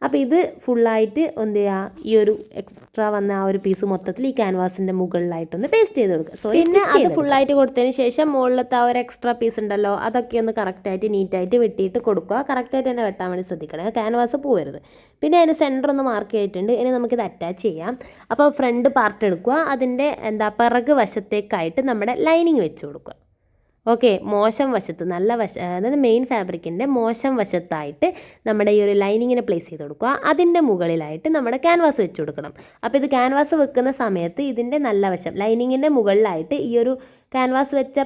അപ്പോൾ ഇത് ഫുള്ളായിട്ട് എന്ത് ചെയ്യുക, ഈ ഒരു എക്സ്ട്രാ വന്ന ആ ഒരു പീസ് മൊത്തത്തിൽ ഈ ക്യാൻവാസിൻ്റെ മുകളിലായിട്ടൊന്ന് പേസ്റ്റ് ചെയ്ത് കൊടുക്കുക. പിന്നെ അത് ഫുള്ളായിട്ട് കൊടുത്തതിന് ശേഷം മുകളിലത്തെ ആ ഒരു എക്സ്ട്രാ പീസ് ഉണ്ടല്ലോ അതൊക്കെ ഒന്ന് കറക്റ്റായിട്ട് നീറ്റായിട്ട് വെട്ടിയിട്ട് കൊടുക്കുക. കറക്റ്റായിട്ട് തന്നെ വെട്ടാൻ വേണ്ടി ശ്രദ്ധിക്കണം, ക്യാൻവാസ് പോകരുത്. പിന്നെ അതിന് സെൻറ്റർ ഒന്ന് മാർക്ക് ചെയ്തിട്ടുണ്ട്. ഇനി നമുക്കിത് അറ്റാച്ച് ചെയ്യാം. അപ്പോൾ ഫ്രണ്ട് പാർട്ട് എടുക്കുക, അതിൻ്റെ പിറക് വശത്തേക്കായിട്ട് നമ്മുടെ ലൈനിങ് വെച്ച് കൊടുക്കുക. ഓക്കെ, മോശം വശത്ത് അതായത് മെയിൻ ഫാബ്രിക്കിൻ്റെ മോശം വശത്തായിട്ട് നമ്മുടെ ഈ ഒരു ലൈനിങ്ങിനെ പ്ലേസ് ചെയ്ത് കൊടുക്കുക. അതിൻ്റെ മുകളിലായിട്ട് നമ്മുടെ ക്യാൻവാസ് വെച്ച് കൊടുക്കണം. അപ്പോൾ ഇത് ക്യാൻവാസ് വെക്കുന്ന സമയത്ത് ഇതിൻ്റെ നല്ല വശം ലൈനിങ്ങിൻ്റെ മുകളിലായിട്ട് ഈ ഒരു ക്യാൻവാസ് വെച്ച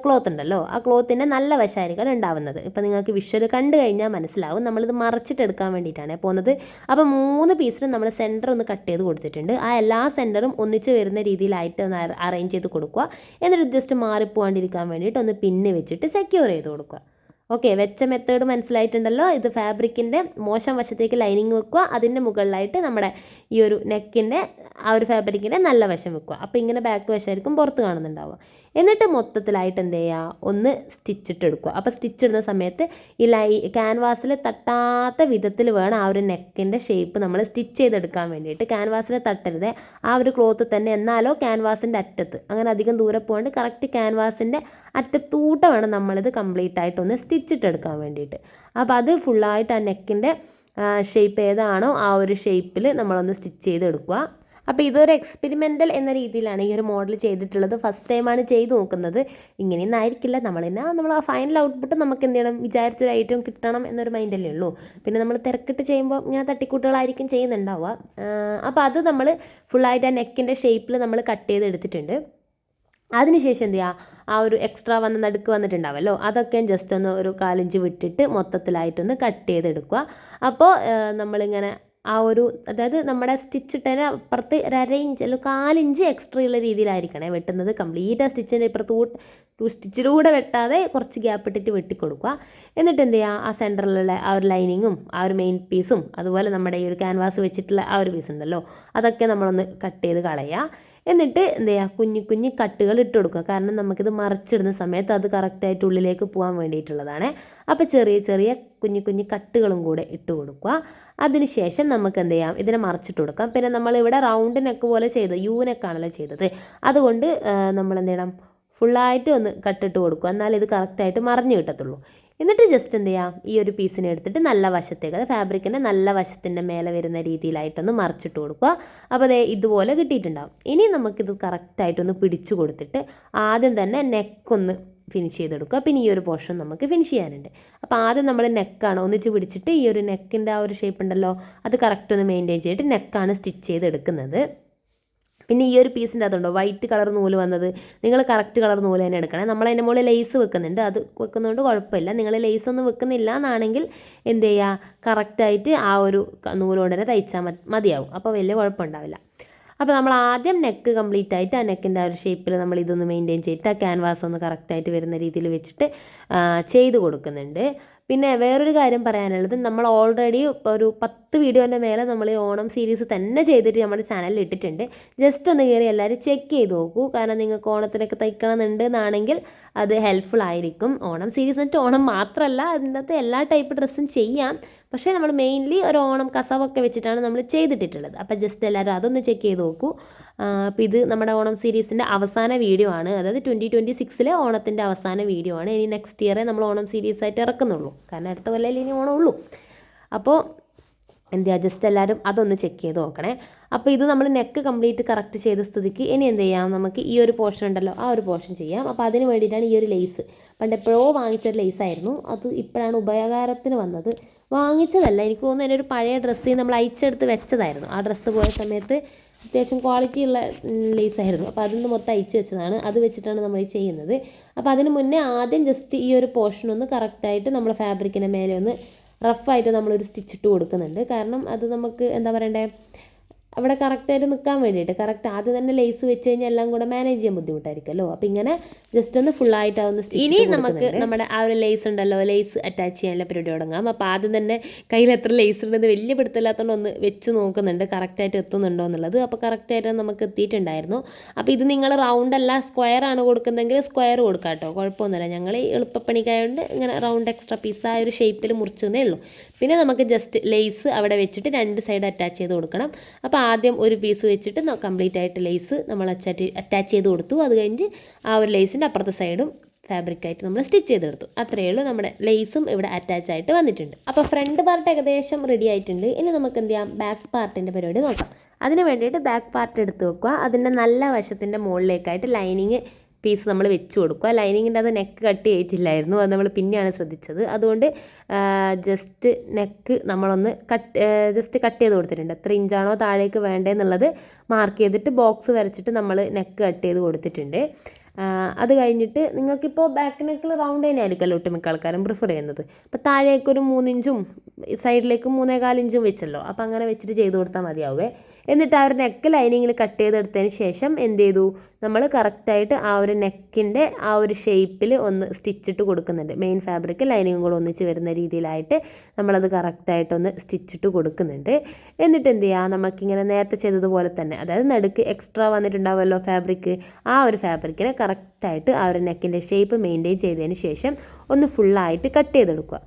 ക്ലോത്ത് ഉണ്ടല്ലോ ആ ക്ലോത്തിൻ്റെ നല്ല വശമായിരിക്കണം ഉണ്ടാവുന്നത്. ഇപ്പോൾ നിങ്ങൾക്ക് വിഷ്വൽ കണ്ടു കഴിഞ്ഞാൽ മനസ്സിലാവും. നമ്മളിത് മറച്ചിട്ടെടുക്കാൻ വേണ്ടിയിട്ടാണ് പോകുന്നത്. അപ്പോൾ 3 പീസിനും നമ്മൾ സെൻറ്റർ ഒന്ന് കട്ട് ചെയ്ത് കൊടുത്തിട്ടുണ്ട്. ആ എല്ലാ സെൻറ്ററും ഒന്നിച്ച് വരുന്ന രീതിയിലായിട്ട് ഒന്ന് അറേഞ്ച് ചെയ്ത് കൊടുക്കുക. എന്നിട്ട് ജസ്റ്റ് മാറിപ്പോകാണ്ടിരിക്കാൻ വേണ്ടിയിട്ട് ഒന്ന് പിന്ന് വെച്ചിട്ട് സെക്യൂർ ചെയ്ത് കൊടുക്കുക. ഓക്കെ, വെച്ച മെത്തേഡ് മനസ്സിലായിട്ടുണ്ടല്ലോ. ഇത് ഫാബ്രിക്കിൻ്റെ മോശം വശത്തേക്ക് ലൈനിങ് വെക്കുക, അതിൻ്റെ മുകളിലായിട്ട് നമ്മുടെ ഈ ഒരു നെക്കിൻ്റെ ആ ഒരു ഫാബ്രിക്കിൻ്റെ നല്ല വശം വെക്കുക. അപ്പോൾ ഇങ്ങനെ ബാക്ക് വശമായിരിക്കും പുറത്ത് കാണുന്നുണ്ടാവുക. എന്നിട്ട് മൊത്തത്തിലായിട്ട് എന്ത് ചെയ്യുക, ഒന്ന് സ്റ്റിച്ചിട്ട് എടുക്കുക. അപ്പോൾ സ്റ്റിച്ച് ഇടുന്ന സമയത്ത് ഈ ക്യാൻവാസിൽ തട്ടാത്ത വിധത്തിൽ വേണം ആ ഒരു നെക്കിൻ്റെ ഷേപ്പ് നമ്മൾ സ്റ്റിച്ച് ചെയ്തെടുക്കാൻ വേണ്ടിയിട്ട്. ക്യാൻവാസിൽ തട്ടരുത്, ആ ഒരു ക്ലോത്ത് തന്നെ. എന്നാലോ ക്യാൻവാസിൻ്റെ അറ്റത്ത് അങ്ങനെ അധികം ദൂരെ പോകാണ്ട് കറക്റ്റ് ക്യാൻവാസിൻ്റെ അറ്റത്തൂട്ട വേണം നമ്മളിത് കംപ്ലീറ്റ് ആയിട്ടൊന്ന് സ്റ്റിച്ചിട്ടെടുക്കാൻ വേണ്ടിയിട്ട്. അപ്പോൾ അത് ഫുള്ളായിട്ട് ആ നെക്കിൻ്റെ ഷേപ്പ് ഏതാണോ ആ ഒരു ഷേപ്പിൽ നമ്മളൊന്ന് സ്റ്റിച്ച് ചെയ്തെടുക്കുക. അപ്പോൾ ഇതൊരു എക്സ്പെരിമെൻ്റൽ എന്ന രീതിയിലാണ് ഈ ഒരു മോഡൽ ചെയ്തിട്ടുള്ളത്. ഫസ്റ്റ് ടൈമാണ് ചെയ്ത് നോക്കുന്നത്. ഇങ്ങനെയൊന്നും ആയിരിക്കില്ല, നമ്മൾ ആ ഫൈനൽ ഔട്ട്പുട്ട് നമുക്ക് എന്ത് ചെയ്യണം, വിചാരിച്ചൊരു ഐറ്റം കിട്ടണം എന്നൊരു മൈൻഡല്ലേ ഉള്ളൂ. പിന്നെ നമ്മൾ തിരക്കിട്ട് ചെയ്യുമ്പോൾ ഇങ്ങനെ തട്ടിക്കൂട്ടുകളായിരിക്കും ചെയ്യുന്നുണ്ടാവുക. അപ്പോൾ അത് നമ്മൾ ഫുള്ളായിട്ട് ആ നെക്കിൻ്റെ ഷേപ്പിൽ നമ്മൾ കട്ട് ചെയ്തെടുത്തിട്ടുണ്ട്. അതിനുശേഷം എന്ത് ചെയ്യുക, ആ ഒരു എക്സ്ട്രാ നടുക്ക് വന്നിട്ടുണ്ടാവുമല്ലോ, അതൊക്കെ ജസ്റ്റ് ഒന്ന് ഒരു 1/4 ഇഞ്ച് വിട്ടിട്ട് മൊത്തത്തിലായിട്ടൊന്ന് കട്ട് ചെയ്തെടുക്കുക. അപ്പോൾ നമ്മളിങ്ങനെ ആ ഒരു, അതായത് നമ്മുടെ സ്റ്റിച്ച് ഇട്ടതിന് അപ്പുറത്ത് 1/2 ഇഞ്ച് അല്ലെങ്കിൽ 1/4 ഇഞ്ച് എക്സ്ട്രാ ഉള്ള രീതിയിലായിരിക്കണേ വെട്ടുന്നത്. കംപ്ലീറ്റ് ആ സ്റ്റിച്ചിൻ്റെ ഇപ്പുറത്ത് സ്റ്റിച്ചിലൂടെ വെട്ടാതെ കുറച്ച് ഗ്യാപ്പ് ഇട്ടിട്ട് വെട്ടിക്കൊടുക്കുക. എന്നിട്ട് എന്ത് ചെയ്യുക, ആ സെൻറ്ററിലുള്ള ആ ഒരു ലൈനിങ്ങും ആ ഒരു മെയിൻ പീസും അതുപോലെ നമ്മുടെ ഈ ഒരു ക്യാൻവാസ് വെച്ചിട്ടുള്ള ആ ഒരു പീസ് ഉണ്ടല്ലോ, അതൊക്കെ നമ്മളൊന്ന് കട്ട് ചെയ്ത് കളയുക. എന്നിട്ട് എന്ത് ചെയ്യുക, കുഞ്ഞു കട്ടുകൾ ഇട്ട് കൊടുക്കുക. കാരണം നമുക്കിത് മറിച്ചിടുന്ന സമയത്ത് അത് കറക്റ്റായിട്ട് ഉള്ളിലേക്ക് പോകാൻ വേണ്ടിയിട്ടുള്ളതാണ്. അപ്പോൾ ചെറിയ കുഞ്ഞു കട്ടുകളും കൂടെ ഇട്ട് കൊടുക്കുക. അതിനുശേഷം നമുക്ക് എന്ത് ചെയ്യാം, ഇതിനെ മറിച്ചിട്ട് കൊടുക്കാം. പിന്നെ നമ്മളിവിടെ റൗണ്ട് നെക്ക് പോലെ ചെയ്തത്, യു നെക്കാണല്ലോ ചെയ്തത്, അതുകൊണ്ട് നമ്മൾ എന്ത് ചെയ്യണം, ഫുള്ളായിട്ട് ഒന്ന് കട്ടിട്ട് കൊടുക്കുക. എന്നാലേ ഇത് കറക്റ്റായിട്ട് മറിഞ്ഞ് കിട്ടത്തുള്ളൂ. എന്നിട്ട് ജസ്റ്റ് എന്ത് ചെയ്യാം, ഈ ഒരു പീസിനെ എടുത്തിട്ട് നല്ല വശത്തേക്ക്, അത് ഫാബ്രിക്കിൻ്റെ നല്ല വശത്തിൻ്റെ മേലെ വരുന്ന രീതിയിലായിട്ടൊന്ന് മറിച്ചിട്ട് കൊടുക്കുക. അപ്പോൾ അതേ ഇതുപോലെ കിട്ടിയിട്ടുണ്ടാവും. ഇനി നമുക്കിത് കറക്റ്റായിട്ടൊന്ന് പിടിച്ചു കൊടുത്തിട്ട് ആദ്യം തന്നെ നെക്കൊന്ന് ഫിനിഷ് ചെയ്തെടുക്കുക. പിന്നെ ഈ ഒരു പോർഷൻ നമുക്ക് ഫിനിഷ് ചെയ്യാനുണ്ട്. അപ്പോൾ ആദ്യം നമ്മൾ നെക്കാണ് ഒന്നിച്ച് പിടിച്ചിട്ട് ഈ ഒരു നെക്കിൻ്റെ ആ ഒരു ഷേപ്പ് ഉണ്ടല്ലോ, അത് കറക്റ്റ് ഒന്ന് മെയിൻറ്റെയിൻ ചെയ്തിട്ട് നെക്കാണ് സ്റ്റിച്ച് ചെയ്തെടുക്കുന്നത്. പിന്നെ ഈ ഒരു പീസിൻ്റെ അതുണ്ടോ വൈറ്റ് കളർ നൂല് വന്നത്, നിങ്ങൾ കറക്റ്റ് കളർ നൂല് തന്നെ എടുക്കണേ. നമ്മൾ അതിൻ്റെ മുകളിൽ ലേസ് വെക്കുന്നുണ്ട്, അത് വെക്കുന്നതുകൊണ്ട് കുഴപ്പമില്ല. നിങ്ങൾ ലേസ് ഒന്നും വെക്കുന്നില്ല എന്നാണെങ്കിൽ എന്ത് ചെയ്യുക, കറക്റ്റായിട്ട് ആ ഒരു നൂലോട് തന്നെ തയ്ച്ചാൽ മതിയാവും. അപ്പോൾ വലിയ കുഴപ്പമുണ്ടാവില്ല. അപ്പോൾ നമ്മൾ ആദ്യം നെക്ക് കംപ്ലീറ്റ് ആയിട്ട് ആ നെക്കിൻ്റെ ആ ഒരു ഷേപ്പിൽ നമ്മൾ ഇതൊന്ന് മെയിൻറ്റെയിൻ ചെയ്തിട്ട് ആ ക്യാൻവാസ് ഒന്ന് കറക്റ്റായിട്ട് വരുന്ന രീതിയിൽ വെച്ചിട്ട് ചെയ്ത് കൊടുക്കുന്നുണ്ട്. പിന്നെ വേറൊരു കാര്യം പറയാനുള്ളത്, നമ്മൾ ഓൾറെഡി ഒരു 10 വീഡിയോൻ്റെ മേലെ നമ്മൾ ഈ ഓണം സീരീസ് തന്നെ ചെയ്തിട്ട് നമ്മുടെ ചാനലിൽ ഇട്ടിട്ടുണ്ട്. ജസ്റ്റ് ഒന്ന് കയറി എല്ലാവരും ചെക്ക് ചെയ്ത് നോക്കൂ. കാരണം നിങ്ങൾക്ക് ഓണത്തിനൊക്കെ തയ്ക്കണമെന്നുണ്ട് എന്നാണെങ്കിൽ അത് ഹെൽപ്ഫുൾ ആയിരിക്കും. ഓണം സീരീസ് എന്നിട്ട് ഓണം മാത്രമല്ല, അതിനകത്ത് എല്ലാ ടൈപ്പ് ഡ്രസ്സും ചെയ്യാം. പക്ഷേ നമ്മൾ മെയിൻലി ഒരു ഓണം കസവൊക്കെ വെച്ചിട്ടാണ് നമ്മൾ ചെയ്തിട്ടുള്ളത്. അപ്പോൾ ജസ്റ്റ് എല്ലാവരും അതൊന്ന് ചെക്ക് ചെയ്ത് നോക്കൂ. അപ്പോൾ ഇത് നമ്മുടെ ഓണം സീരീസിൻ്റെ അവസാന വീഡിയോ ആണ്, അതായത് 2026 ഓണത്തിൻ്റെ അവസാന വീഡിയോ ആണ്. ഇനി നെക്സ്റ്റ് ഇയറേ നമ്മൾ ഓണം സീരീസ് ആയിട്ട് ഇറക്കുന്നുള്ളൂ, കാരണം അടുത്ത കൊല്ലം ഇനി ഓണം ഉള്ളൂ. അപ്പോൾ എന്ത് ചെയ്യുക, ജസ്റ്റ് എല്ലാവരും അതൊന്ന് ചെക്ക് ചെയ്ത് നോക്കണേ. അപ്പോൾ ഇത് നമ്മൾ നെക്ക് കംപ്ലീറ്റ് കറക്റ്റ് ചെയ്ത സ്ഥിതിക്ക് ഇനി എന്ത് ചെയ്യാം, നമുക്ക് ഈ ഒരു പോർഷൻ ഉണ്ടല്ലോ ആ ഒരു പോർഷൻ ചെയ്യാം. അപ്പോൾ അതിന് വേണ്ടിയിട്ടാണ് ഈ ഒരു ലേസ്, പണ്ട് എപ്പോഴോ വാങ്ങിച്ചൊരു ലേസായിരുന്നു, അത് ഇപ്പോഴാണ് ഉപകാരത്തിന് വന്നത്. വാങ്ങിച്ചതല്ല, എനിക്ക് തോന്നുന്നു എൻ്റെ ഒരു പഴയ ഡ്രസ്സ് നമ്മൾ അയച്ചെടുത്ത് വെച്ചതായിരുന്നു. ആ ഡ്രസ്സ് പോയ സമയത്ത് അത്യാവശ്യം ക്വാളിറ്റി ഉള്ള ലേസായിരുന്നു. അപ്പോൾ അതിൽ നിന്ന് മൊത്തം അയച്ചു വെച്ചതാണ്, അത് വെച്ചിട്ടാണ് നമ്മൾ ഈ ചെയ്യുന്നത്. അപ്പോൾ അതിന് മുന്നേ ആദ്യം ജസ്റ്റ് ഈ ഒരു പോർഷൻ ഒന്ന് കറക്റ്റായിട്ട് നമ്മൾ ഫാബ്രിക്കിൻ്റെ മേലെ ഒന്ന് റഫായിട്ട് നമ്മളൊരു സ്റ്റിച്ചിട്ട് കൊടുക്കുന്നുണ്ട്. കാരണം അത് നമുക്ക് എന്താ പറയണ്ടേ, അവിടെ കറക്റ്റായിട്ട് നിൽക്കാൻ വേണ്ടിയിട്ട്. കറക്റ്റ് ആദ്യം തന്നെ ലേസ് വെച്ച് കഴിഞ്ഞാൽ എല്ലാം കൂടെ മാനേജ് ചെയ്യാൻ ബുദ്ധിമുട്ടായിരിക്കുമല്ലോ. അപ്പോൾ ഇങ്ങനെ ജസ്റ്റ് ഒന്ന് ഫുള്ളായിട്ട് അതൊന്ന് സ്റ്റിച്ച്. ഇനി നമുക്ക് നമ്മുടെ ആ ഒരു ലേസ് ഉണ്ടല്ലോ, ലേസ് അറ്റാച്ച് ചെയ്യാനുള്ള പരിപാടി തുടങ്ങാം. അപ്പോൾ ആദ്യം തന്നെ കയ്യിൽ എത്ര ലേസ് ഉണ്ടെന്ന് വലിയ പിടുത്തമില്ലാത്തതുകൊണ്ട് ഒന്ന് വെച്ച് നോക്കുന്നുണ്ട് കറക്റ്റായിട്ട് എത്തുന്നുണ്ടോ എന്നുള്ളത്. അപ്പോൾ കറക്റ്റായിട്ട് നമുക്ക് എത്തിയിട്ടുണ്ടായിരുന്നു. അപ്പോൾ ഇത് നിങ്ങൾ റൗണ്ട് അല്ല സ്ക്വയർ ആണ് കൊടുക്കുന്നതെങ്കിൽ സ്ക്വയർ കൊടുക്കാം കേട്ടോ, കുഴപ്പമൊന്നുമില്ല. ഞങ്ങൾ എളുപ്പപ്പണിക്കായതുകൊണ്ട് ഇങ്ങനെ റൗണ്ട് എക്സ്ട്രാ പീസ് ആ ഒരു ഷേപ്പിൽ മുറിച്ചതേ ഉള്ളൂ. പിന്നെ നമുക്ക് ജസ്റ്റ് ലേസ് അവിടെ വെച്ചിട്ട് 2 സൈഡ് അറ്റാച്ച് ചെയ്ത് കൊടുക്കണം. അപ്പോൾ ആദ്യം ഒരു പീസ് വെച്ചിട്ട് കംപ്ലീറ്റ് ആയിട്ട് ലേസ് നമ്മൾ അറ്റാച്ച് ചെയ്ത് കൊടുത്തു. അത് കഴിഞ്ഞ് ആ ഒരു ലേസിൻ്റെ അപ്പുറത്തെ സൈഡും ഫാബ്രിക്കായിട്ട് നമ്മൾ സ്റ്റിച്ച് ചെയ്തെടുത്തു. അത്രയേ ഉള്ളൂ, നമ്മുടെ ലേസും ഇവിടെ അറ്റാച്ച് ആയിട്ട് വന്നിട്ടുണ്ട്. അപ്പോൾ ഫ്രണ്ട് പാർട്ട് ഏകദേശം റെഡി ആയിട്ടുണ്ട്. ഇനി നമുക്ക് എന്ത് ചെയ്യാം, ബാക്ക് പാർട്ടിൻ്റെ പരിപാടി നോക്കാം. അതിന് വേണ്ടിയിട്ട് ബാക്ക് പാർട്ട് എടുത്ത് വെക്കുക. അതിൻ്റെ നല്ല വശത്തിൻ്റെ മുകളിലേക്കായിട്ട് ലൈനിങ് പീസ് നമ്മൾ വെച്ച് കൊടുക്കുക. ലൈനിങ്ങിൻ്റെ അത് നെക്ക് കട്ട് ചെയ്തിട്ടില്ലായിരുന്നു, അത് നമ്മൾ പിന്നെയാണ് ശ്രദ്ധിച്ചത്. അതുകൊണ്ട് ജസ്റ്റ് നെക്ക് നമ്മളൊന്ന് ജസ്റ്റ് കട്ട് ചെയ്ത് കൊടുത്തിട്ടുണ്ട്. എത്ര ഇഞ്ചാണോ താഴേക്ക് വേണ്ടതെന്നുള്ളത് മാർക്ക് ചെയ്തിട്ട് ബോക്സ് വരച്ചിട്ട് നമ്മൾ നെക്ക് കട്ട് ചെയ്ത് കൊടുത്തിട്ടുണ്ട്. അത് കഴിഞ്ഞിട്ട് നിങ്ങൾക്കിപ്പോൾ ബാക്ക് നെക്കിൽ റൗണ്ട് തന്നെ ആയിരിക്കുമല്ലോ ഒട്ടുമിക്ക ആൾക്കാരും പ്രിഫർ ചെയ്യുന്നത്. അപ്പോൾ താഴേക്കൊരു 3 ഇഞ്ചും സൈഡിലേക്ക് 3.25 ഇഞ്ചും വെച്ചല്ലോ, അപ്പോൾ അങ്ങനെ വെച്ചിട്ട് ചെയ്ത് കൊടുത്താൽ മതിയാവേ. എന്നിട്ട് ആ ഒരു നെക്ക് ലൈനിങ്ങിൽ കട്ട് ചെയ്തെടുത്തതിന് ശേഷം എന്ത് ചെയ്തു, നമ്മൾ കറക്റ്റായിട്ട് ആ ഒരു നെക്കിൻ്റെ ആ ഒരു ഷേപ്പിൽ ഒന്ന് സ്റ്റിച്ചിട്ട് കൊടുക്കുന്നുണ്ട്. മെയിൻ ഫാബ്രിക് ലൈനിങ്ങും കൂടെ ഒന്നിച്ച് വരുന്ന രീതിയിലായിട്ട് നമ്മളത് കറക്റ്റായിട്ടൊന്ന് സ്റ്റിച്ചിട്ട് കൊടുക്കുന്നുണ്ട്. എന്നിട്ട് എന്ത് ചെയ്യുക, നമുക്കിങ്ങനെ നേരത്തെ ചെയ്തതുപോലെ തന്നെ, അതായത് നടുക്ക് എക്സ്ട്രാ വന്നിട്ടുണ്ടാവുമല്ലോ ഫാബ്രിക്, ആ ഒരു ഫാബ്രിക്കിനെ കറക്റ്റായിട്ട് ആ ഒരു നെക്കിൻ്റെ ഷേപ്പ് മെയിൻറ്റെയിൻ ചെയ്തതിന് ശേഷം ഒന്ന് ഫുള്ളായിട്ട് കട്ട് ചെയ്തെടുക്കുക.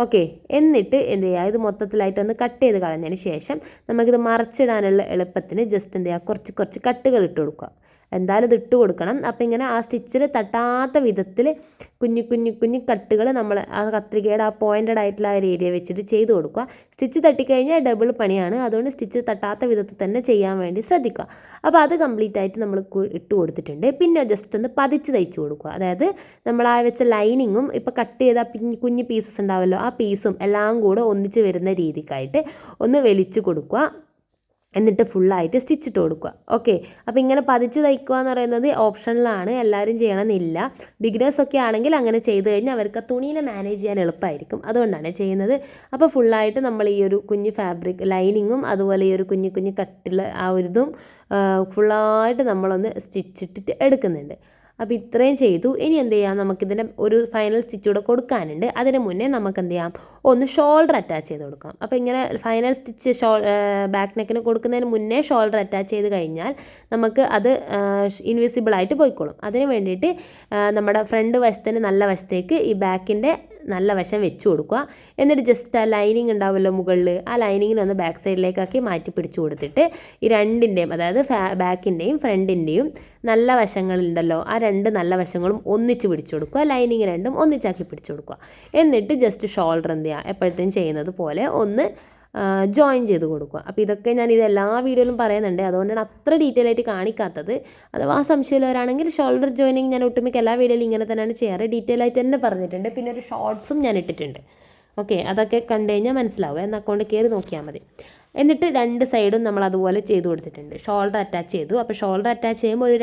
ഓക്കെ, എന്നിട്ട് എന്ത് ചെയ്യുക, ഇത് മൊത്തത്തിലായിട്ടൊന്ന് കട്ട് ചെയ്ത് കളഞ്ഞതിന് ശേഷം നമുക്കിത് മറച്ചിടാനുള്ള എളുപ്പത്തിന് ജസ്റ്റ് എന്ത് ചെയ്യുക, കുറച്ച് കട്ടുകൾ ഇട്ട് കൊടുക്കുക. എന്തായാലും ഇത് ഇട്ട് കൊടുക്കണം. അപ്പോൾ ഇങ്ങനെ ആ സ്റ്റിച്ചിൽ തട്ടാത്ത വിധത്തിൽ കുഞ്ഞു കട്ടുകൾ നമ്മൾ ആ കത്രികയുടെ ആ പോയിൻറ്റഡ് ആയിട്ടുള്ള ആ ഒരു ഏരിയ വെച്ചിട്ട് ചെയ്ത് കൊടുക്കുക. സ്റ്റിച്ച് തട്ടിക്കഴിഞ്ഞാൽ ഡബിൾ പണിയാണ്, അതുകൊണ്ട് സ്റ്റിച്ച് തട്ടാത്ത വിധത്തിൽ തന്നെ ചെയ്യാൻ വേണ്ടി ശ്രദ്ധിക്കുക. അപ്പോൾ അത് കംപ്ലീറ്റ് ആയിട്ട് നമ്മൾ ഇട്ട് കൊടുത്തിട്ടുണ്ട്. പിന്നെ ജസ്റ്റ് ഒന്ന് പതിച്ച് തയ്ച്ച് കൊടുക്കുക. അതായത് നമ്മൾ ആ വെച്ച ലൈനിങ്ങും ഇപ്പോൾ കട്ട് ചെയ്ത കുഞ്ഞു പീസസ് ഉണ്ടാവുമല്ലോ, ആ പീസും എല്ലാം കൂടെ ഒന്നിച്ച് വരുന്ന രീതിക്കായിട്ട് ഒന്ന് വലിച്ച് കൊടുക്കുക. എന്നിട്ട് ഫുള്ളായിട്ട് സ്റ്റിച്ചിട്ട് കൊടുക്കുക. ഓക്കെ, അപ്പോൾ ഇങ്ങനെ പതിച്ച് തയ്ക്കുക എന്ന് പറയുന്നത് ഓപ്ഷനിലാണ്, എല്ലാവരും ചെയ്യണമെന്നില്ല. ബിഗിനേഴ്സൊക്കെ ആണെങ്കിൽ അങ്ങനെ ചെയ്ത് കഴിഞ്ഞാൽ അവർക്ക് ആ തുണീനെ മാനേജ് ചെയ്യാൻ എളുപ്പമായിരിക്കും, അതുകൊണ്ടാണ് ചെയ്യുന്നത്. അപ്പോൾ ഫുള്ളായിട്ട് നമ്മൾ ഈ ഒരു കുഞ്ഞ് ഫാബ്രിക് ലൈനിങ്ങും അതുപോലെ ഈ ഒരു കുഞ്ഞു കട്ടിൽ ആ ഒരു ഇതും ഫുള്ളായിട്ട് നമ്മളൊന്ന് സ്റ്റിച്ചിട്ടിട്ട് എടുക്കുന്നുണ്ട്. അപ്പോൾ ഇത്രയും ചെയ്തു. ഇനി എന്ത് ചെയ്യാം, നമുക്കിതിൻ്റെ ഒരു ഫൈനൽ സ്റ്റിച്ച് കൂടെ കൊടുക്കാനുണ്ട്. അതിന് മുന്നേ നമുക്ക് എന്ത് ചെയ്യാം, ഒന്ന് ഷോൾഡർ അറ്റാച്ച് ചെയ്ത് കൊടുക്കാം. അപ്പോൾ ഇങ്ങനെ ഫൈനൽ സ്റ്റിച്ച് ബാക്ക് നെക്കിന് കൊടുക്കുന്നതിന് മുന്നേ ഷോൾഡർ അറ്റാച്ച് ചെയ്ത് കഴിഞ്ഞാൽ നമുക്ക് അത് ഇൻവിസിബിളായിട്ട് പോയിക്കോളും. അതിന് വേണ്ടിയിട്ട് നമ്മുടെ ഫ്രണ്ട് വശത്തിന് നല്ല വശത്തേക്ക് ഈ ബാക്കിൻ്റെ നല്ല വശം വെച്ച് കൊടുക്കുക. എന്നിട്ട് ജസ്റ്റ് ആ ലൈനിങ് ഉണ്ടാവുമല്ലോ മുകളിൽ, ആ ലൈനിങ്ങിനൊന്ന് ബാക്ക് സൈഡിലേക്കാക്കി മാറ്റി പിടിച്ചു കൊടുത്തിട്ട് ഈ രണ്ടിൻ്റെയും, അതായത് ബാക്കിൻ്റെയും ഫ്രണ്ടിൻ്റെയും നല്ല വശങ്ങളുണ്ടല്ലോ, ആ രണ്ട് നല്ല വശങ്ങളും ഒന്നിച്ച് പിടിച്ചു കൊടുക്കുക. ലൈനിങ് രണ്ടും ഒന്നിച്ചാക്കി പിടിച്ചു കൊടുക്കുക. എന്നിട്ട് ജസ്റ്റ് ഷോൾഡർ എന്ത് ചെയ്യുക, എപ്പോഴത്തേക്കും ചെയ്യുന്നത് പോലെ ഒന്ന് ജോയിൻ ചെയ്ത് കൊടുക്കുക. അപ്പോൾ ഇതൊക്കെ ഞാൻ എല്ലാ വീഡിയോയിലും പറയുന്നുണ്ട്, അതുകൊണ്ടാണ് അത്ര ഡീറ്റെയിൽ ആയിട്ട് കാണിക്കാത്തത്. അഥവാ സംശയമുള്ളവരാണെങ്കിൽ ഷോൾഡർ ജോയിനിങ് ഞാൻ ഒട്ടുമിക്ക എല്ലാ വീഡിയോയിലും ഇങ്ങനെ തന്നെയാണ് ചെയ്യാറ്, ഡീറ്റെയിൽ ആയിട്ട് തന്നെ പറഞ്ഞിട്ടുണ്ട്. പിന്നെ ഒരു ഷോർട്സും ഞാൻ ഇട്ടിട്ടുണ്ട്. ഓക്കെ, അതൊക്കെ കണ്ടു കഴിഞ്ഞാൽ മനസ്സിലാവും, എന്നാൽ അക്കൗണ്ട് കയറി നോക്കിയാൽ മതി. എന്നിട്ട് രണ്ട് സൈഡും നമ്മൾ അതുപോലെ ചെയ്ത് കൊടുത്തിട്ടുണ്ട്. ഷോൾഡർ അറ്റാച്ച് ചെയ്തു. അപ്പോൾ ഷോൾഡർ അറ്റാച്ച് ചെയ്യുമ്പോൾ ഒരു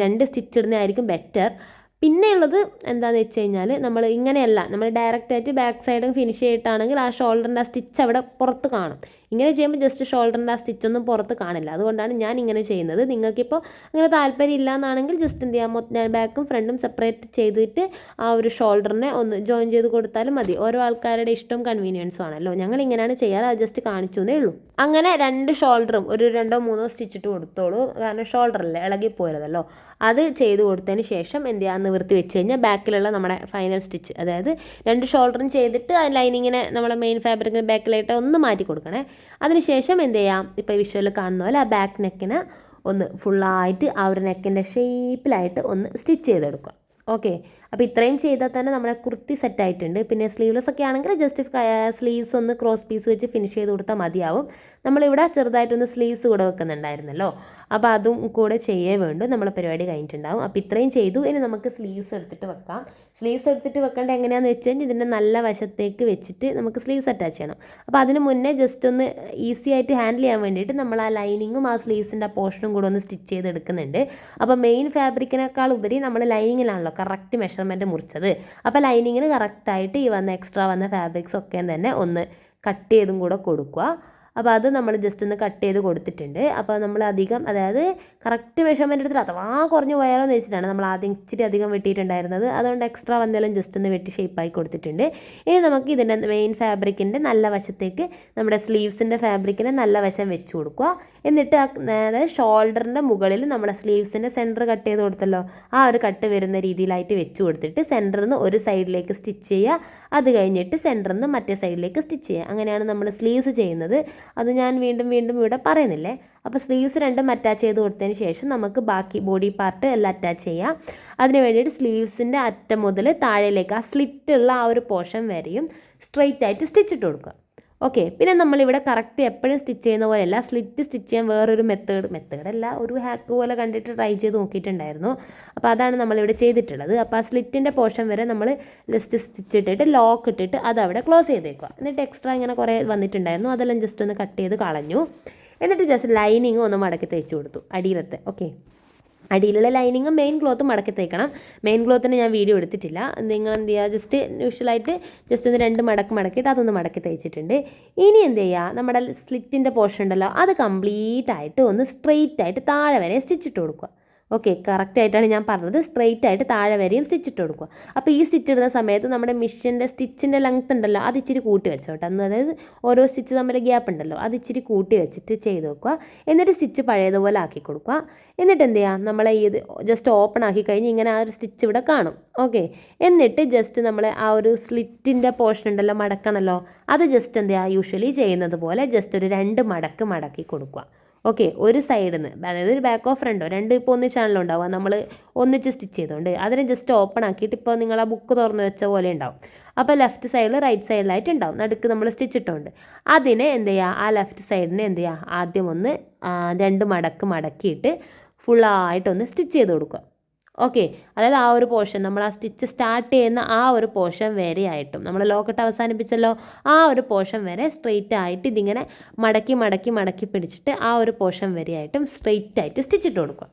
രണ്ട് സ്റ്റിച്ച് ഇടുന്നതായിരിക്കും ബെറ്റർ. പിന്നെയുള്ളത് എന്താണെന്ന് വെച്ച് കഴിഞ്ഞാൽ നമ്മൾ ഇങ്ങനെയല്ല, നമ്മൾ ഡയറക്റ്റായിട്ട് ബാക്ക് സൈഡും ഫിനിഷ് ചെയ്തിട്ടാണെങ്കിൽ ആ ഷോൾഡറിൻ്റെ ആ സ്റ്റിച്ച് അവിടെ പുറത്ത് കാണും. ഇങ്ങനെ ചെയ്യുമ്പോൾ ജസ്റ്റ് ഷോൾഡറിൻ്റെ ആ സ്റ്റിച്ചൊന്നും പുറത്ത് കാണില്ല, അതുകൊണ്ടാണ് ഞാൻ ഇങ്ങനെ ചെയ്യുന്നത്. നിങ്ങൾക്കിപ്പോൾ അങ്ങനെ താല്പര്യം ഇല്ല എന്നാണെങ്കിൽ ജസ്റ്റ് എന്ത് ചെയ്യാം, ബാക്കും ഫ്രണ്ടും സെപ്പറേറ്റ് ചെയ്തിട്ട് ആ ഒരു ഷോൾഡറിനെ ഒന്ന് ജോയിൻ ചെയ്ത് കൊടുത്താലും മതി. ഓരോ ആൾക്കാരുടെ ഇഷ്ടവും കൺവീനിയൻസും ആണല്ലോ, ഞങ്ങൾ ഇങ്ങനെയാണ് ചെയ്യാറ്, അത് ജസ്റ്റ് കാണിച്ചു എന്നേ ഉള്ളൂ. അങ്ങനെ രണ്ട് ഷോൾഡറും ഒരു 2-3 സ്റ്റിച്ചിട്ട് കൊടുത്തോളൂ, കാരണം ഷോൾഡറല്ലേ ഇളകിപ്പോയതല്ലോ. അത് ചെയ്ത് കൊടുത്തതിന് ശേഷം എന്ത് ചെയ്യുക, നിവർത്തി വെച്ച് കഴിഞ്ഞാൽ ബാക്കിലുള്ള നമ്മുടെ ഫൈനൽ സ്റ്റിച്ച്, അതായത് രണ്ട് ഷോൾഡറും ചെയ്തിട്ട് ആ ലൈനിങ്ങിനെ നമ്മളെ മെയിൻ ഫാബ്രിക്കിന് ബാക്കിലായിട്ട് ഒന്ന് മാറ്റി കൊടുക്കണേ. അതിനുശേഷം എന്ത് ചെയ്യാം, ഇപ്പോൾ വിഷ്വലിൽ കാണുന്ന പോലെ ആ ബാക്ക് നെക്കിന് ഒന്ന് ഫുള്ളായിട്ട് ആ ഒരു നെക്കിൻ്റെ ഷേപ്പിലായിട്ട് ഒന്ന് സ്റ്റിച്ച് ചെയ്തെടുക്കുക. ഓക്കെ, അപ്പോൾ ഇത്രയും ചെയ്താൽ തന്നെ നമ്മുടെ കുർത്തി സെറ്റായിട്ടുണ്ട്. പിന്നെ സ്ലീവ്ലെസ് ഒക്കെ ആണെങ്കിൽ ജസ്റ്റ് സ്ലീവ്സ് ഒന്ന് ക്രോസ് പീസ് വെച്ച് ഫിനിഷ് ചെയ്ത് കൊടുത്താൽ മതിയാവും. നമ്മളിവിടെ ചെറുതായിട്ടൊന്ന് സ്ലീവ്സ് കൂടെ വെക്കുന്നുണ്ടായിരുന്നല്ലോ, അപ്പോൾ അതും കൂടെ ചെയ്യേ വേണ്ടു. നമ്മളെ പരിപാടി കഴിഞ്ഞിട്ടുണ്ടാവും. അപ്പോൾ ഇത്രയും ചെയ്തു. ഇനി നമുക്ക് സ്ലീവ്സ് എടുത്തിട്ട് വെക്കാം. സ്ലീവ്സ് എടുത്തിട്ട് വെക്കേണ്ട എങ്ങനെയാണെന്ന് വെച്ച് കഴിഞ്ഞാൽ ഇതിൻ്റെ നല്ല വശത്തേക്ക് വെച്ചിട്ട് നമുക്ക് സ്ലീവ്സ് അറ്റാച്ച് ചെയ്യണം. അപ്പോൾ അതിന് മുന്നേ ജസ്റ്റ് ഒന്ന് ഈസി ആയിട്ട് ഹാൻഡിൽ ചെയ്യാൻ വേണ്ടിയിട്ട് നമ്മൾ ആ ലൈനിങ്ങും ആ സ്ലീവ്സിൻ്റെ ആ പോർഷനും കൂടെ ഒന്ന് സ്റ്റിച്ച് ചെയ്തെടുക്കുന്നുണ്ട്. അപ്പോൾ മെയിൻ ഫാബ്രിക്കിനേക്കാൾ ഉപരി നമ്മൾ ലൈനിങ്ങിലാണല്ലോ കറക്റ്റ് മെഷർമെൻറ്റ് മുറിച്ചത്. അപ്പോൾ ലൈനിങ്ങിന് കറക്റ്റായിട്ട് ഈ എക്സ്ട്രാ വന്ന ഫാബ്രിക്സ് ഒക്കെ തന്നെ ഒന്ന് കട്ട് ചെയ്തും കൂടെ കൊടുക്കുക. അപ്പോൾ അത് നമ്മൾ ജസ്റ്റ് ഒന്ന് കട്ട് ചെയ്ത് കൊടുത്തിട്ടുണ്ട്. അപ്പോൾ നമ്മൾ അധികം, അതായത് കറക്റ്റ് മെഷർമെൻറ്റ് എടുത്തിട്ട് അഥവാ കുറഞ്ഞ് പോയാലോന്ന് വെച്ചിട്ടാണ് നമ്മൾ ആദ്യം ഇച്ചിരി അധികം വെട്ടിയിട്ടുണ്ടായിരുന്നത്. അതുകൊണ്ട് എക്സ്ട്രാ വന്നാലും ജസ്റ്റ് ഒന്ന് വെട്ടി ഷേപ്പായി കൊടുത്തിട്ടുണ്ട്. ഇനി നമുക്ക് ഇതിൻ്റെ മെയിൻ ഫാബ്രിക്കിൻ്റെ നല്ല വശത്തേക്ക് നമ്മുടെ സ്ലീവ്സിൻ്റെ ഫാബ്രിക്കിനെ നല്ല വശം വെച്ച് കൊടുക്കുക. എന്നിട്ട് അതായത് ഷോൾഡറിൻ്റെ മുകളിൽ നമ്മുടെ സ്ലീവ്സിൻ്റെ സെൻറ്റർ കട്ട് ചെയ്ത് കൊടുത്തല്ലോ, ആ ഒരു കട്ട് വരുന്ന രീതിയിലായിട്ട് വെച്ച് കൊടുത്തിട്ട് സെൻറ്ററിൽ നിന്ന് ഒരു സൈഡിലേക്ക് സ്റ്റിച്ച് ചെയ്യുക. അത് കഴിഞ്ഞിട്ട് സെൻറ്ററിൽ നിന്ന് മറ്റേ സൈഡിലേക്ക് സ്റ്റിച്ച് ചെയ്യുക. അങ്ങനെയാണ് നമ്മൾ സ്ലീവ്സ് ചെയ്യുന്നത്. അത് ഞാൻ വീണ്ടും ഇവിടെ പറയുന്നില്ലേ. അപ്പോൾ സ്ലീവ്സ് രണ്ടും അറ്റാച്ച് ചെയ്ത് കൊടുത്തതിന് ശേഷം നമുക്ക് ബാക്കി ബോഡി പാർട്ട് എല്ലാം അറ്റാച്ച് ചെയ്യാം. അതിന് വേണ്ടിയിട്ട് സ്ലീവ്സിൻ്റെ അറ്റം മുതൽ താഴേലേക്ക് ആ സ്ലിറ്റുള്ള ആ ഒരു പോർഷൻ വരെയും സ്ട്രെയിറ്റ് ആയിട്ട് സ്റ്റിച്ച് ഇട്ട് കൊടുക്കുക. ഓക്കെ, പിന്നെ നമ്മളിവിടെ കറക്റ്റ് എപ്പോഴും സ്റ്റിച്ച് ചെയ്യുന്ന പോലെയല്ല, സ്ലിറ്റ് സ്റ്റിച്ച് ചെയ്യാൻ വേറൊരു മെത്തേഡല്ല, ഒരു ഹാക്ക് പോലെ കണ്ടിട്ട് ട്രൈ ചെയ്ത് നോക്കിയിട്ടുണ്ടായിരുന്നു. അപ്പോൾ അതാണ് നമ്മളിവിടെ ചെയ്തിട്ടുള്ളത്. അപ്പോൾ ആ സ്ലിറ്റിൻ്റെ പോർഷൻ വരെ നമ്മൾ ജസ്റ്റ് സ്റ്റിച്ച് ഇട്ടിട്ട് ലോക്ക് ഇട്ടിട്ട് അത് അവിടെ ക്ലോസ് ചെയ്തേക്കുക. എന്നിട്ട് എക്സ്ട്രാ ഇങ്ങനെ കുറേ വന്നിട്ടുണ്ടായിരുന്നു, അതെല്ലാം ജസ്റ്റ് ഒന്ന് കട്ട് ചെയ്ത് കളഞ്ഞു. എന്നിട്ട് ജസ്റ്റ് ലൈനിങ് ഒന്ന് മടക്കി തയ്ച്ചു കൊടുത്തു അടിയിലത്തെ. ഓക്കെ, അടിയിലുള്ള ലൈനിങ്ങും മെയിൻ ക്ലോത്തും മടക്കി തയ്ക്കണം. മെയിൻ ക്ലോത്തിന് ഞാൻ വീഡിയോ എടുത്തിട്ടില്ല. നിങ്ങൾ എന്ത് ചെയ്യുക, ജസ്റ്റ് യൂഷ്വലായിട്ട് ജസ്റ്റ് ഒന്ന് 2 മടക്കിയിട്ട് അതൊന്ന് മടക്കി തയ്ച്ചിട്ടുണ്ട്. ഇനി എന്ത് ചെയ്യുക, നമ്മുടെ സ്ലിറ്റിൻ്റെ പോർഷൻ ഉണ്ടല്ലോ അത് കംപ്ലീറ്റ് ആയിട്ട് ഒന്ന് സ്ട്രെയിറ്റ് ആയിട്ട് താഴെ വരെ സ്റ്റിച്ചിട്ട് കൊടുക്കുക. ഓക്കെ, കറക്റ്റായിട്ടാണ് ഞാൻ പറഞ്ഞത്, സ്ട്രെയിറ്റ് ആയിട്ട് താഴെ വരെയും സ്റ്റിച്ച് ഇട്ട് കൊടുക്കുക. അപ്പോൾ ഈ സ്റ്റിച്ച് ഇടുന്ന സമയത്ത് നമ്മുടെ സ്റ്റിച്ചിൻ്റെ ലെങ്ത് ഉണ്ടല്ലോ അത് ഇച്ചിരി കൂട്ടി വെച്ചോട്ടെ. അതായത് ഓരോ സ്റ്റിച്ച് തമ്മിൽ ഗ്യാപ്പ് ഉണ്ടല്ലോ അത് ഇച്ചിരി കൂട്ടി വെച്ചിട്ട് ചെയ്ത് വെക്കുക. എന്നിട്ട് സ്റ്റിച്ച് പഴയതുപോലെ ആക്കി കൊടുക്കുക. എന്നിട്ട് എന്ത് ചെയ്യുക, നമ്മളെ ഇത് ജസ്റ്റ് ഓപ്പൺ ആക്കി കഴിഞ്ഞ് ഇങ്ങനെ ആ ഒരു സ്റ്റിച്ച് ഇവിടെ കാണും. ഓക്കെ, എന്നിട്ട് ജസ്റ്റ് നമ്മൾ ആ ഒരു സ്ലിറ്റിൻ്റെ പോർഷൻ ഉണ്ടല്ലോ മടക്കണമല്ലോ, അത് ജസ്റ്റ് എന്ത് ചെയ്യുക, യൂഷ്വലി ചെയ്യുന്നത് പോലെ ജസ്റ്റ് ഒരു 2 മടക്കി കൊടുക്കുക. ഓക്കെ, ഒരു സൈഡിൽ നിന്ന്, അതായത് ഒരു ബാക്കോ ഫ്രണ്ടോ രണ്ട് ഇപ്പോൾ ഒന്നിച്ചാണല്ലോ ഉണ്ടാവുക, നമ്മൾ ഒന്നിച്ച് സ്റ്റിച്ച് ചെയ്തുകൊണ്ട് അതിനെ ജസ്റ്റ് ഓപ്പൺ ആക്കിയിട്ട് ഇപ്പോൾ നിങ്ങൾ ആ ബുക്ക് തുറന്ന് വെച്ച പോലെ ഉണ്ടാവും. അപ്പോൾ ലെഫ്റ്റ് സൈഡിൽ റൈറ്റ് സൈഡിലായിട്ട് ഉണ്ടാവും, നടുക്ക് നമ്മൾ സ്റ്റിച്ച് ഇട്ടുകൊണ്ട് അതിനെ എന്ത് ചെയ്യുക, ആ ലെഫ്റ്റ് സൈഡിനെ എന്ത് ചെയ്യുക, ആദ്യം ഒന്ന് 2 മടക്കിയിട്ട് ഫുള്ളായിട്ടൊന്ന് സ്റ്റിച്ച് ചെയ്ത് കൊടുക്കുക. ഓക്കെ, അതായത് ആ ഒരു പോർഷൻ നമ്മൾ ആ സ്റ്റിച്ച് സ്റ്റാർട്ട് ചെയ്യുന്ന ആ ഒരു പോർഷൻ വരെ ആയിട്ടും, നമ്മൾ ലോക്കട്ട് അവസാനിപ്പിച്ചല്ലോ, ആ ഒരു പോർഷൻ വരെ സ്ട്രെയിറ്റ് ആയിട്ട് ഇതിങ്ങനെ മടക്കി പിടിച്ചിട്ട് ആ ഒരു പോർഷൻ വരെ ആയിട്ടും സ്ട്രെയിറ്റ് ആയിട്ട് സ്റ്റിച്ച് ഇട്ട് കൊടുക്കുക.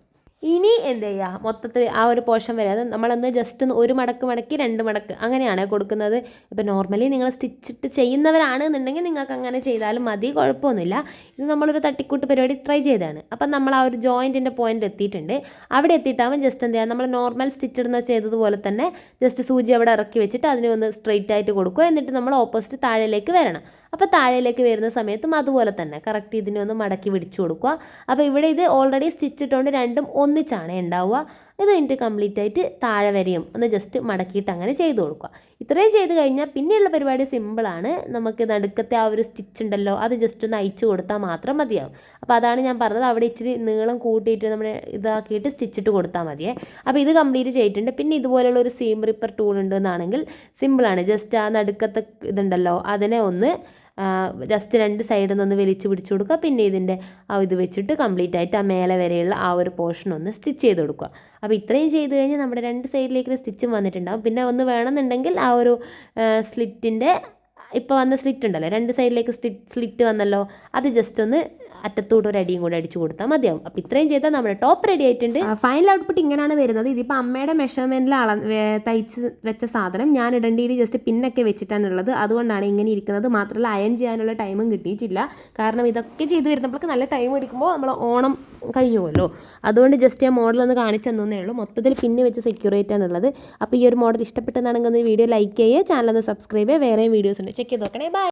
ഇനി എന്ത് ചെയ്യുക, മൊത്തത്തിൽ ആ ഒരു പോർഷൻ വരെ, അത് നമ്മളൊന്ന് ജസ്റ്റ് ഒരു മടക്ക് 2 മടക്ക് അങ്ങനെയാണ് കൊടുക്കുന്നത്. ഇപ്പോൾ നോർമലി നിങ്ങൾ സ്റ്റിച്ചിട്ട് ചെയ്യുന്നവരാണെന്നുണ്ടെങ്കിൽ നിങ്ങൾക്ക് അങ്ങനെ ചെയ്താലും മതി, കുഴപ്പമൊന്നുമില്ല. ഇത് നമ്മളൊരു തട്ടിക്കൂട്ട് പരിപാടി ട്രൈ ചെയ്തതാണ്. അപ്പം നമ്മൾ ആ ഒരു ജോയിൻറ്റിൻ്റെ പോയിൻ്റ് എത്തിയിട്ടുണ്ട്. അവിടെ എത്തിയിട്ടാവും ജസ്റ്റ് എന്ത് ചെയ്യുക, നമ്മൾ നോർമൽ സ്റ്റിച്ച് ഇടുന്ന ചെയ്തതുപോലെ തന്നെ ജസ്റ്റ് സൂചി അവിടെ ഇറക്കി വെച്ചിട്ട് അതിനെ ഒന്ന് സ്ട്രെയിറ്റ് ആയിട്ട് കൊടുക്കുക. എന്നിട്ട് നമ്മൾ ഓപ്പോസിറ്റ് താഴേക്ക് വരണം. അപ്പോൾ താഴേക്ക് വരുന്ന സമയത്തും അതുപോലെ തന്നെ കറക്റ്റ് ഇതിനെ ഒന്ന് മടക്കി പിടിച്ചു കൊടുക്കുക. അപ്പോൾ ഇവിടെ ഇത് ഓൾറെഡി സ്റ്റിച്ച് ഇട്ടുകൊണ്ട് രണ്ടും ഒന്നിച്ചാണ് ഉണ്ടാവുക. ഇത് കഴിഞ്ഞിട്ട് കംപ്ലീറ്റ് ആയിട്ട് താഴെ വരെയും ഒന്ന് ജസ്റ്റ് മടക്കിയിട്ട് അങ്ങനെ ചെയ്ത് കൊടുക്കുക. ഇത്രയും ചെയ്ത് കഴിഞ്ഞാൽ പിന്നെയുള്ള പരിപാടി സിമ്പിളാണ്. നമുക്ക് നടുക്കത്തെ ആ ഒരു സ്റ്റിച്ച് ഉണ്ടല്ലോ, അത് ജസ്റ്റ് ഒന്ന് അയച്ചു കൊടുത്താൽ മാത്രം മതിയാവും. അപ്പോൾ അതാണ് ഞാൻ പറഞ്ഞത്, അവിടെ ഇച്ചിരി നീളം കൂട്ടിയിട്ട് നമ്മൾ ഇതാക്കിയിട്ട് സ്റ്റിച്ചിട്ട് കൊടുത്താൽ മതിയേ. അപ്പോൾ ഇത് കംപ്ലീറ്റ് ചെയ്തിട്ടുണ്ട്. പിന്നെ ഇതുപോലെയുള്ള ഒരു സീം റിപ്പർ ടൂൾ ഉണ്ടെന്നാണെങ്കിൽ സിമ്പിളാണ്. ജസ്റ്റ് ആ നടുക്കത്തെ ഇതുണ്ടല്ലോ അതിനെ ഒന്ന് ജസ്റ്റ് 2 സൈഡിൽ നിന്നൊന്ന് വലിച്ച് പിടിച്ചു കൊടുക്കുക. പിന്നെ ഇതിൻ്റെ ഇത് വെച്ചിട്ട് കംപ്ലീറ്റ് ആയിട്ട് ആ മേലെ വരെയുള്ള ആ ഒരു പോർഷൻ ഒന്ന് സ്റ്റിച്ച് ചെയ്ത് കൊടുക്കുക. അപ്പോൾ ഇത്രയും ചെയ്ത് കഴിഞ്ഞാൽ നമ്മുടെ 2 സൈഡിലേക്ക് സ്റ്റിച്ചും വന്നിട്ടുണ്ടാകും. പിന്നെ ഒന്ന് വേണമെന്നുണ്ടെങ്കിൽ ആ ഒരു സ്ലിറ്റിൻ്റെ ഇപ്പോൾ വന്ന സ്ലിറ്റ് ഉണ്ടല്ലോ, 2 സൈഡിലേക്ക് സ്ലിറ്റ് വന്നല്ലോ, അത് ജസ്റ്റ് ഒന്ന് അറ്റത്തോട്ട് ഒരു അടിയും കൂടെ അടിച്ചു കൊടുത്താൽ മതിയാവും. അപ്പോൾ ഇത്രയും ചെയ്താൽ നമ്മുടെ ടോപ്പ് റെഡി ആയിട്ടുണ്ട്. ഫൈനൽ ഔട്ട്പുട്ട് ഇങ്ങനെയാണ് വരുന്നത്. ഇതിപ്പോൾ അമ്മയുടെ മെഷർമെൻറ്റിൽ തയ്ച്ച് വെച്ച സാധനം ഞാൻ ഇടേണ്ടിയിൽ ജസ്റ്റ് പിന്നൊക്കെ വെച്ചിട്ടാണ് ഉള്ളത്, അതുകൊണ്ടാണ് ഇങ്ങനെ ഇരിക്കുന്നത്. മാത്രമല്ല അയൺ ചെയ്യാനുള്ള ടൈമും കിട്ടിയിട്ടില്ല. കാരണം ഇതൊക്കെ ചെയ്ത് വരുന്നപ്പോഴേക്ക് നല്ല ടൈം എടുക്കുമ്പോൾ നമ്മൾ ഓണം കഴിഞ്ഞുവല്ലോ, അതുകൊണ്ട് ജസ്റ്റ് ആ മോഡൽ ഒന്ന് കാണിച്ചു തന്നേ ഉള്ളൂ. മൊത്തത്തിൽ പിന്നെ വെച്ച് സെക്യൂർ ആയിട്ടാണുള്ളത്. അപ്പോൾ ഈ ഒരു മോഡൽ ഇഷ്ടപ്പെട്ടെന്നാണെങ്കിൽ ഒന്ന് വീഡിയോ ലൈക്ക് ചെയ്യുക, ചാനൽ ഒന്ന് സബ്സ്ക്രൈബ് ചെയ്യുക. വേറെയും വീഡിയോസ് ഉണ്ട്, ചെക്ക് ചെയ്ത് നോക്കണേ. ബൈ.